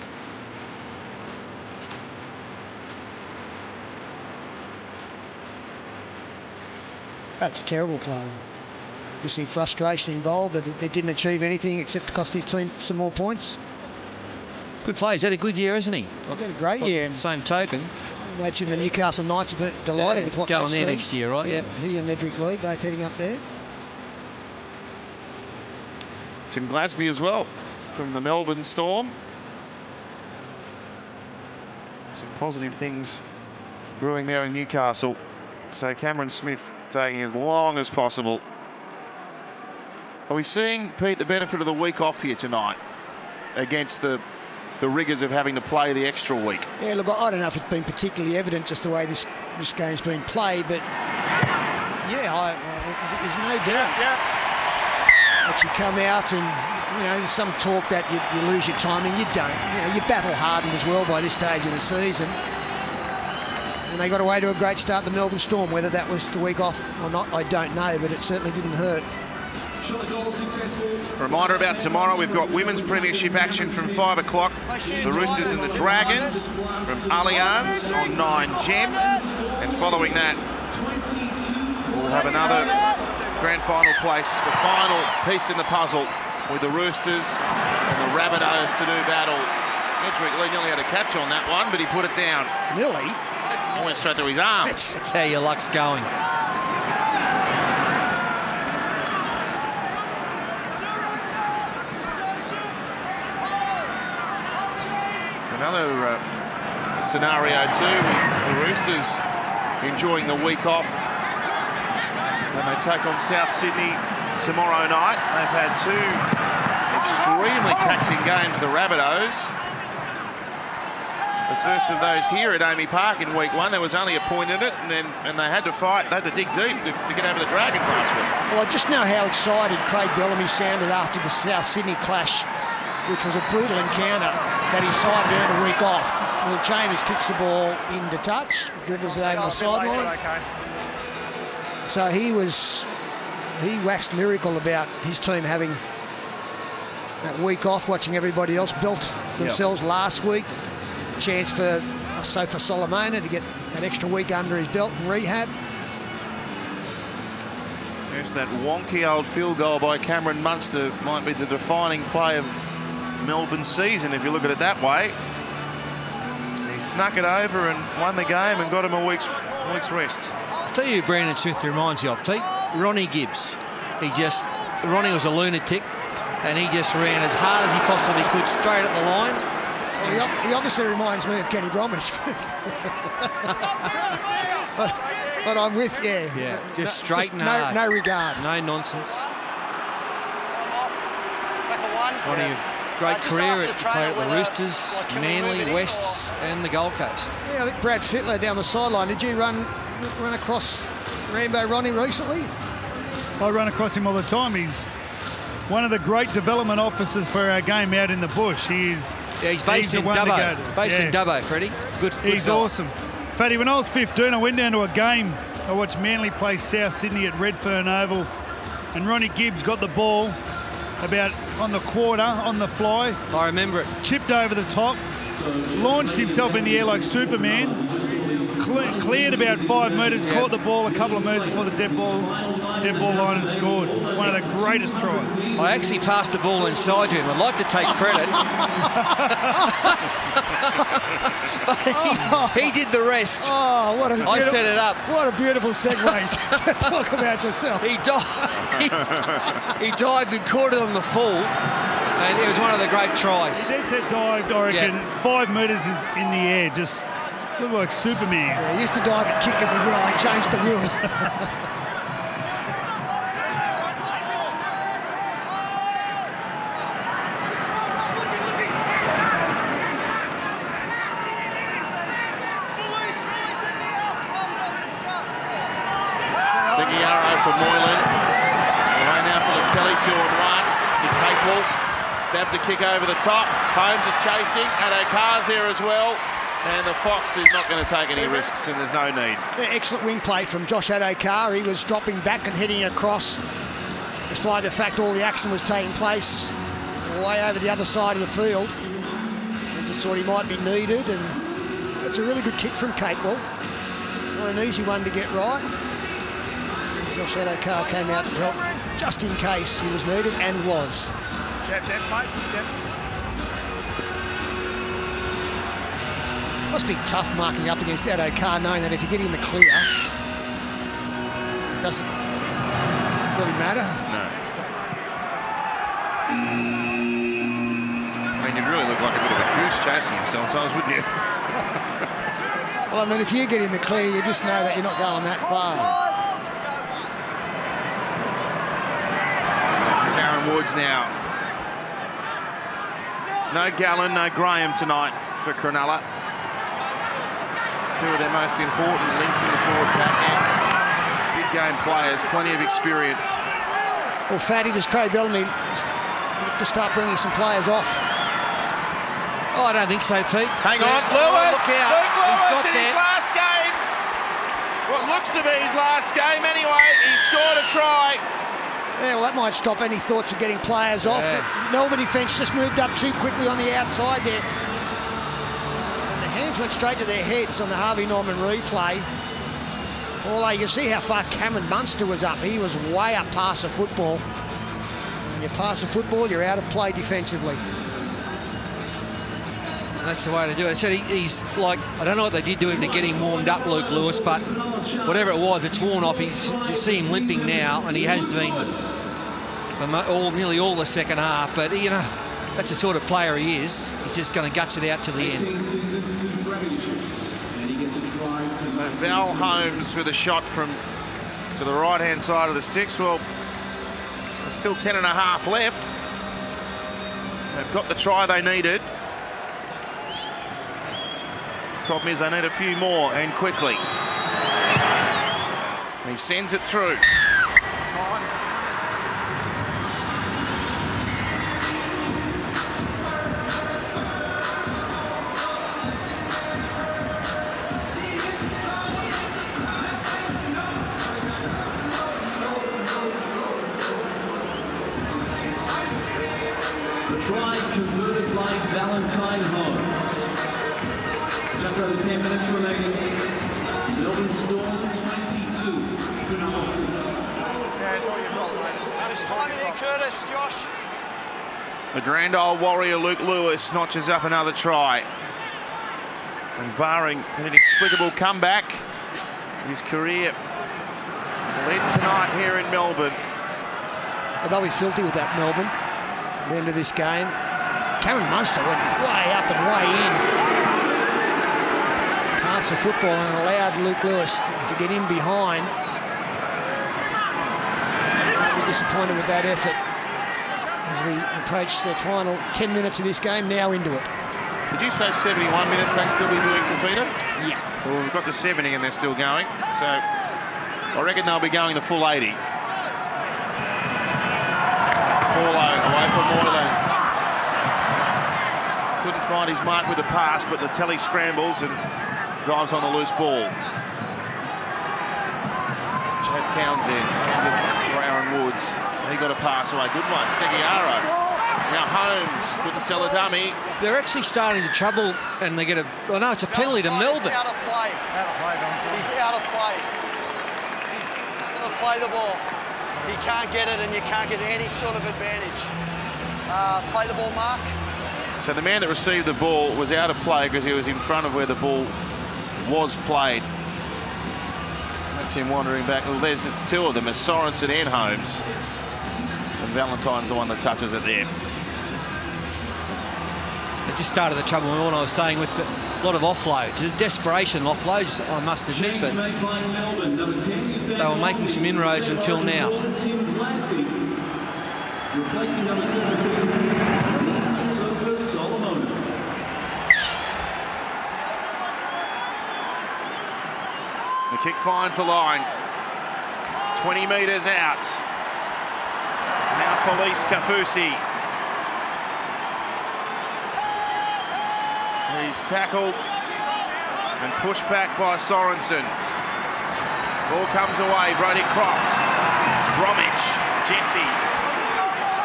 That's a terrible play. You see frustration involved, but it didn't achieve anything except cost the team some more points. Good play. He's had a good year, hasn't he? He's had a great year. Same token. Imagine the Newcastle Knights are delighted with what they've going there seen. next year, right? Yeah, he and Edric Lee both heading up there. Tim Glasby as well from the Melbourne Storm. Some positive things brewing there in Newcastle. So Cameron Smith taking as long as possible. Are we seeing, Pete, the benefit of the week off here tonight against the rigours of having to play the extra week? Yeah, look, I don't know if it's been particularly evident just the way this game's been played, but yeah, there's no doubt that you come out and, you know, there's some talk that you lose your timing. You don't. You know, you're battle hardened as well by this stage of the season. And they got away to a great start, the Melbourne Storm. Whether that was the week off or not, I don't know, but it certainly didn't hurt. A reminder about tomorrow, we've got women's premiership action from 5 o'clock. The Roosters and the Dragons from Allianz on 9Gem. And following that, we'll have another grand final place, the final piece in the puzzle with the Roosters and the Rabbitohs to do battle. Edric Lee nearly had a catch on that one, but he put it down. Nearly? It went straight through his arm. That's how your luck's going. Another scenario too with the Roosters enjoying the week off, and they take on South Sydney tomorrow night. They've had two extremely taxing games, the Rabbitohs. the first of those here at Amy Park in week 1. There was only a point in it, and they had to fight. They had to dig deep to get over the Dragons last week. Well, I just know how excited Craig Bellamy sounded after the South Sydney clash, which was a brutal encounter, that his side earned a week off. Will Chambers kicks the ball into touch, dribbles it over the sideline. Okay. So he waxed lyrical about his team having that week off, watching everybody else belt themselves last week. Chance for Sofa Solomona to get that extra week under his belt and rehab. Yes, that wonky old field goal by Cameron Munster might be the defining play of Melbourne's season, if you look at it that way. He snuck it over and won the game and got him a week's rest. I'll tell you who Brandon Smith reminds you of, Pete. Ronnie Gibbs. Ronnie was a lunatic, and he just ran as hard as he possibly could straight at the line. Well, he obviously reminds me of Kenny Bromwich. but I'm with, just straight and hard. No regard. No nonsense. Ronnie, great career at the Roosters, Manly, Wests and the Gold Coast. Yeah, I think Brad Fittler down the sideline. Did you run across Rambo Ronnie recently? I run across him all the time. He's one of the great development officers for our game out in the bush. He's based in Dubbo. In Dubbo, Freddie. Good He's fella. awesome. Fatty, when I was 15, I went down to a game. I watched Manly play South Sydney at Redfern Oval, and Ronnie Gibbs got the ball about on the quarter, on the fly. I remember it. Chipped over the top, launched himself in the air like Superman, cleared about 5 metres, caught the ball a couple of metres before the dead ball line and scored. One of the greatest tries. I actually passed the ball inside to him. I'd like to take credit. he did the rest. Oh, I set it up. What a beautiful segue to talk about yourself. He dived and caught it on the full, and it was one of the great tries. Dead set dived, I reckon, 5 metres is in the air, just looked like Superman. Yeah, he used to dive at kickers as well. They changed the rule. Seguiaro for Moylan. Away now for Latelli, 2 on 1. To Capel. Stabs a kick over the top. Holmes is chasing. Addo-Carr's there as well. And the Fox is not going to take any risks, and there's no need. Yeah, excellent wing play from Josh Addo-Carr. He was dropping back and heading across, despite the fact all the action was taking place way over the other side of the field. He just thought he might be needed, and it's a really good kick from Capel. Not an easy one to get right. Josh Addo-Carr came out to help just in case he was needed, and was. Mate. Must be tough marking up against Addo-Carr, knowing that if you get in the clear, it doesn't really matter. No. I mean, you'd really look like a bit of a goose chasing him sometimes, wouldn't you? Well, I mean, if you get in the clear, you just know that you're not going that far. There's Aaron Woods now. No Gallen, no Graham tonight for Cronulla. 2 of their most important links in the forward pack. Big game players, plenty of experience. Well, Fatty, does Craig Bellamy to start bringing some players off? Oh, I don't think so, Pete. Hang on, Lewis! Look out. Luke Lewis got in that. his last game. What looks to be his last game anyway. He scored a try. Yeah, well, that might stop any thoughts of getting players off. Yeah. But Melbourne defence just moved up too quickly on the outside there. And the hands went straight to their heads on the Harvey Norman replay. Although you can see how far Cameron Munster was up. He was way up past the football. When you pass the football, you're out of play defensively. That's the way to do it. I said he's like, I don't know what they did to him to get him warmed up, Luke Lewis, but whatever it was, it's worn off. You see him limping now, and he has been for nearly all the second half. But, you know, that's the sort of player he is. He's just going to guts it out to the end. So Val Holmes with a shot from to the right-hand side of the sticks. Well, there's still 10.5 left. They've got the try they needed. Problem is they need a few more, and quickly. He sends it through. Try converted by Valentine Holmes. Just over 10 minutes remaining. Melbourne Storm 22, Cronulla-Sutherland. There's time in here, Curtis, Josh. The grand old warrior Luke Lewis notches up another try. And barring an inexplicable comeback, his career led tonight here in Melbourne. They'll be filthy with that, Melbourne. At the end of this game, Cameron Munster went way up and way in. Pass the football and allowed Luke Lewis to get in behind. I'll be disappointed with that effort as we approach the final 10 minutes of this game, now into it. Did you say 71 minutes they'd still be doing for Fafita? Yeah. Well, we've got to 70 and they're still going. So I reckon they'll be going the full 80. Away from Moylan. Couldn't find his mark with the pass, but the telly scrambles and drives on the loose ball. Chad Townsend sends it for Aaron Woods. He got a pass away. Good one. Seguiaro. Now Holmes couldn't sell a dummy. They're actually starting to trouble, and they get a... Oh, no, it's a penalty to Melbourne. He's out of play. He's out of play. He's going to play the ball. He can't get it, and you can't get any sort of advantage. Play the ball, Mark. So the man that received the ball was out of play because he was in front of where the ball was played. That's him wandering back. Well, it's two of them, as Sorensen and Holmes. And Valentine's the one that touches it there. They just started the trouble in what I was saying with a lot of offloads. Desperation offloads, I must admit, but they were making some inroads until now. Replacing number 7, Solomon. The kick finds the line. 20 metres out. Now Felice Kafusi. He's tackled and pushed back by Sorensen. Ball comes away. Brody Croft. Bromwich. Jesse.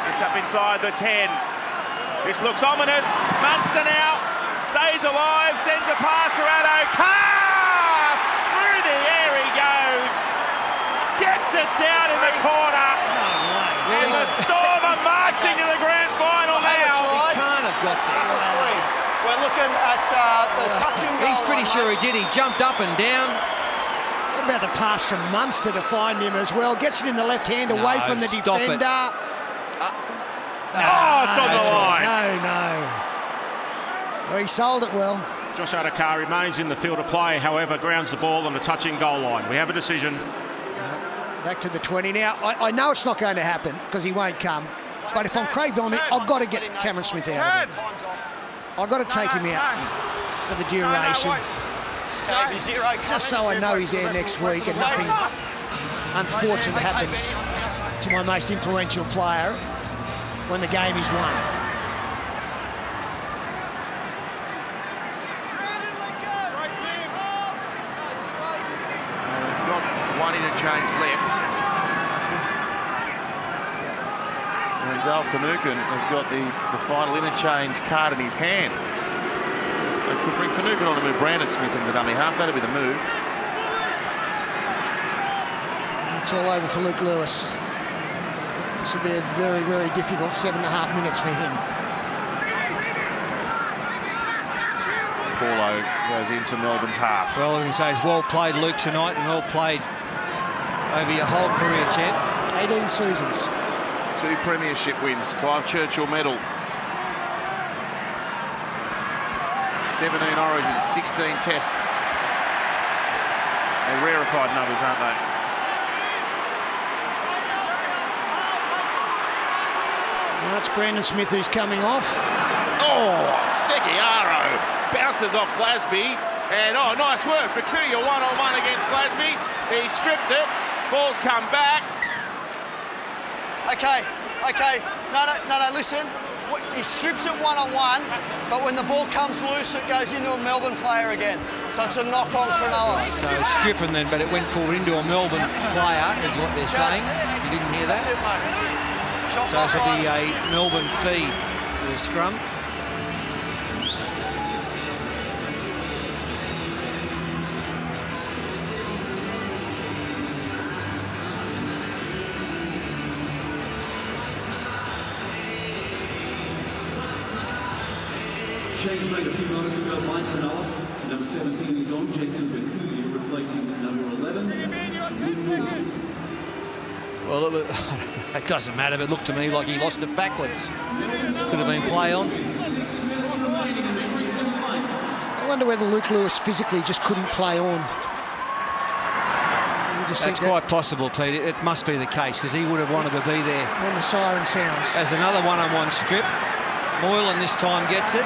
Gets up inside the 10. This looks ominous. Munster now stays alive. Sends a pass for Addo. Calf! Through the air he goes. Gets it down in the corner. And the Storm are marching to the grand final now. He can't have got it. We're looking at the touching goal. He's pretty sure he did. He jumped up and down. What about the pass from Munster to find him as well? Gets it in the left hand away from the defender. It's on the line. No. Well, he sold it well. Josh Addo remains in the field of play, however, grounds the ball on the touching goal line. We have a decision. Back to the 20 now. I know it's not going to happen because he won't come. But if I'm Craig Bellamy, I've got to get Cameron Smith out of it. I've got to take him out for the duration. Just so I know he's there next week and nothing unfortunate happens to my most influential player when the game is won. We've got one interchange left. And Dale Finucane has got the final interchange card in his hand. They could bring Finucane on to move Brandon Smith in the dummy half. That'll be the move. It's all over for Luke Lewis. This will be a very, very difficult 7.5 minutes for him. Paulo goes into Melbourne's half. Well, I can say it's well played, Luke, tonight, and well played over your whole career, champ. 18 seasons. 2 premiership wins, Clive Churchill medal. 17 origins, 16 tests. They're rarefied numbers, aren't they? That's Brandon Smith who's coming off. Oh, Seguiaro bounces off Glasby. And, oh, nice work. Bakuya one-on-one against Glasby. He stripped it. Ball's come back. Okay. No, listen. He strips it one-on-one, but when the ball comes loose, it goes into a Melbourne player again. So it's a knock on Cronulla. So stripping then, but it went forward into a Melbourne player, is what they're saying. You didn't hear that? That's it, mate. Shot So this will be a Melbourne fee for the scrum. Change made a few moments ago by Cronulla. Number 17 is on, Jason Bakuya, replacing number 11. Well, it doesn't matter, but it looked to me like he lost it backwards. Could have been play on. I wonder whether Luke Lewis physically just couldn't play on. That's quite possible, Pete. It must be the case, because he would have wanted to be there. When the siren sounds. As another one-on-one strip. Moylan this time gets it.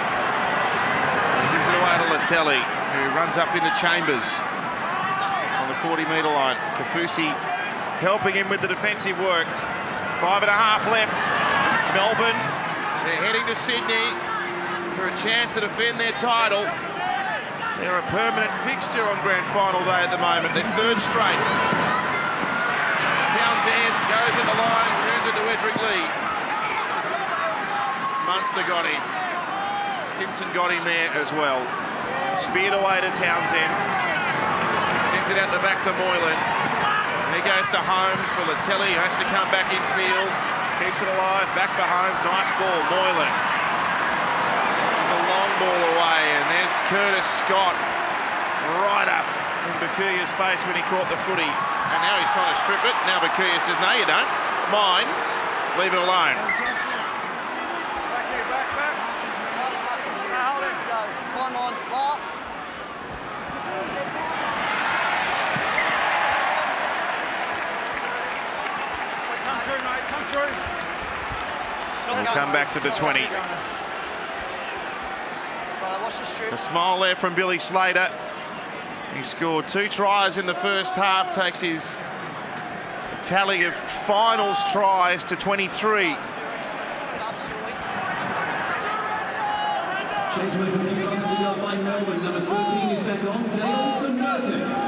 Gives it away to Latelli, who runs up in the chambers on the 40-metre line. Kafusi helping him with the defensive work. 5.5 left. Melbourne, they're heading to Sydney for a chance to defend their title. They're a permanent fixture on grand final day at the moment. Their third straight. Townsend goes in the line, turns it to Edric Lee. Munster got him. Stimson got him there as well. Speared away to Townsend. Sends it out the back to Moylan. And he goes to Holmes for Latelli, who has to come back in field. Keeps it alive. Back for Holmes. Nice ball. Moylan. It's a long ball away. And there's Curtis Scott right up in Bakuya's face when he caught the footy. And now he's trying to strip it. Now Bakuya says, no, you don't. It's mine. Leave it alone. Time on, last. Come through, mate, come through. And come back to the 20. A smile there from Billy Slater. He scored 2 tries in the first half, takes his tally of finals tries to 23.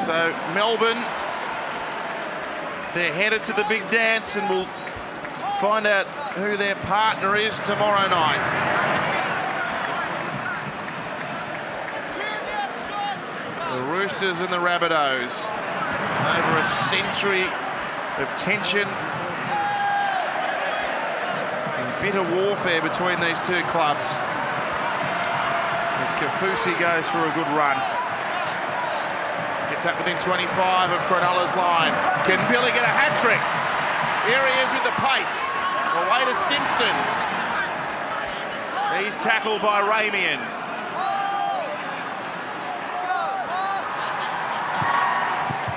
So Melbourne, they're headed to the big dance, and we'll find out who their partner is tomorrow night. The Roosters and the Rabbitohs. Over a century of tension and bitter warfare between these two clubs. As Kafusi goes for a good run. Gets up within 25 of Cronulla's line. Can Billy get a hat-trick? Here he is with the pace. Away to Stimson. He's tackled by Ramian.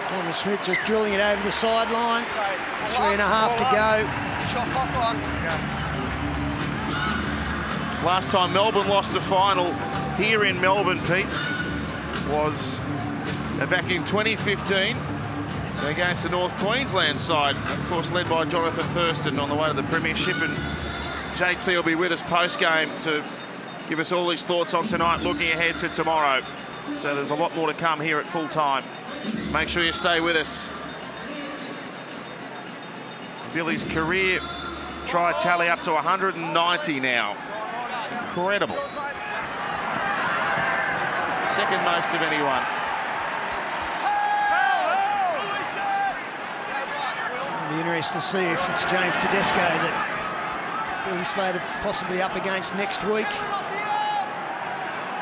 Cameron Smith just drilling it over the sideline. 3.5 to go. Shot clock on. Last time Melbourne lost a final here in Melbourne, Pete, was back in 2015 against the North Queensland side, of course led by Jonathan Thurston on the way to the premiership. And JT will be with us post-game to give us all his thoughts on tonight, looking ahead to tomorrow. So there's a lot more to come here at full time. Make sure you stay with us. Billy's career try tally up to 190 now. Incredible. Second most of anyone. It'll be interesting to see if it's James Tedesco that Billy Slater possibly up against next week.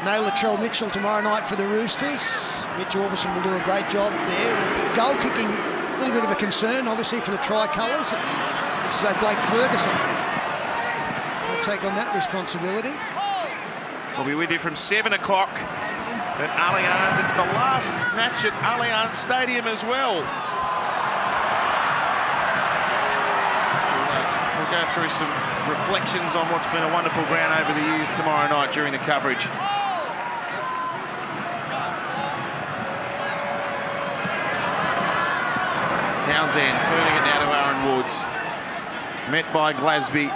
No Latrell Mitchell tomorrow night for the Roosters. Mitch Orbison will do a great job there. Goal kicking, a little bit of a concern, obviously, for the Tricolours. Looks as though Blake Ferguson will take on that responsibility. We'll be with you from 7 o'clock at Allianz. It's the last match at Allianz Stadium as well. We'll go through some reflections on what's been a wonderful ground over the years tomorrow night during the coverage. Townsend turning it now to Aaron Woods. Met by Glasby.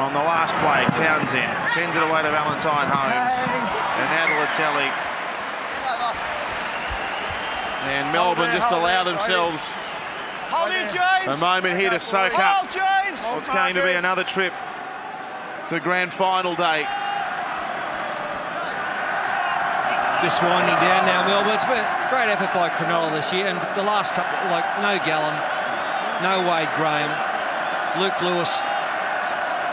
On the last play, Townsend sends it away to Valentine Holmes. And now to Latelli. And Melbourne just allow themselves a moment here to soak up what's going to be another trip to grand final day. Just winding down now, Melbourne. It's been a great effort by Cronulla this year, and the last couple, like no Gallen, no Wade Graham, Luke Lewis,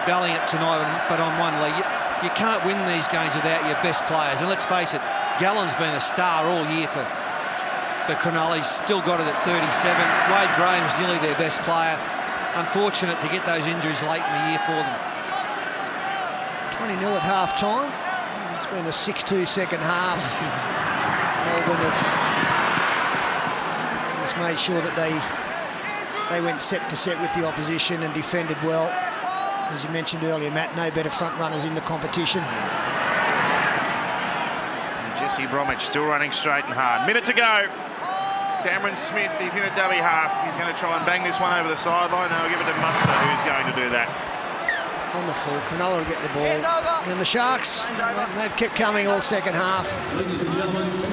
valiant tonight, but on one leg. You can't win these games without your best players, and let's face it, Gallen's been a star all year for Cronulla. He's still got it at 37. Wade Graham's nearly their best player. Unfortunate to get those injuries late in the year for them. 20-0 at half-time. It's been a 6-2 second half. Melbourne have just made sure that they went set for set with the opposition and defended well. As you mentioned earlier, Matt, no better front runners in the competition. And Jesse Bromwich still running straight and hard. Minute to go. Cameron Smith, he's in a dummy half. He's going to try and bang this one over the sideline. No, give it to Munster, who's going to do that. On the full, Cronulla will get the ball. And the Sharks, they've kept coming all second half. To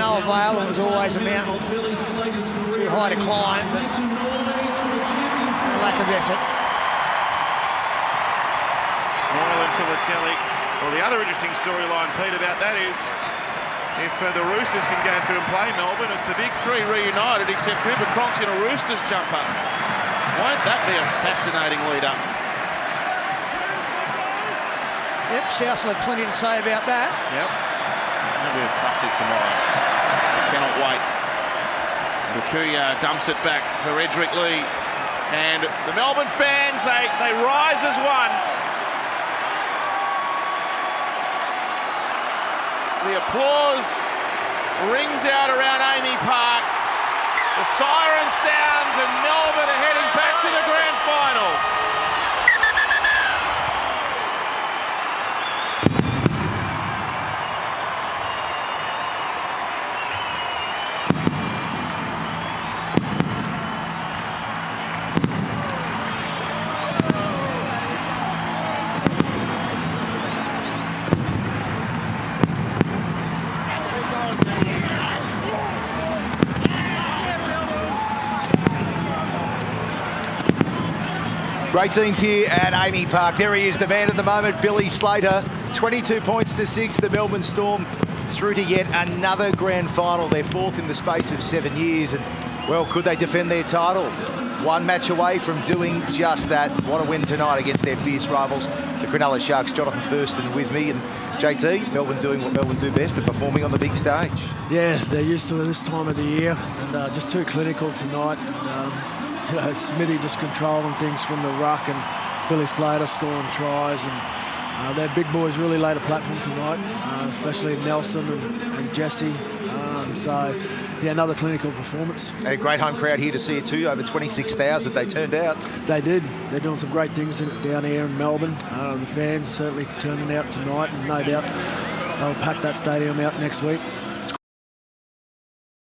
no avail, it was always a mountain too high to climb, but lack of effort. Moreland for Latelli. Well, the other interesting storyline, Pete, about that is if the Roosters can go through and play Melbourne, it's the big three reunited, except Cooper Cronk's in a Roosters jumper. Won't that be a fascinating lead-up? Yep, Southland plenty to say about that. Yep. That'll be a classic tomorrow. Cannot wait. Bukuya dumps it back for Edric Lee. And the Melbourne fans, they rise as one. The applause rings out around Amy Park. The siren sounds and Melbourne are heading back to the grand final. Great scenes here at Amy Park. There he is, the man of the moment, Billy Slater. 22 points to 6. The Melbourne Storm through to yet another grand final. They're fourth in the space of 7 years. And, well, could they defend their title? One match away from doing just that. What a win tonight against their fierce rivals, the Cronulla Sharks. Jonathan Thurston with me. And JT, Melbourne doing what Melbourne do best, and performing on the big stage. Yeah, they're used to it this time of the year. And just too clinical tonight. And, Smithy just controlling things from the ruck, and Billy Slater scoring tries, and their big boys really laid a platform tonight, especially Nelson and Jesse. So, yeah, another clinical performance. And a great home crowd here to see it too. Over 26,000 they turned out. They did. They're doing some great things down here in Melbourne. The fans are certainly turning out tonight, and no doubt they'll pack that stadium out next week.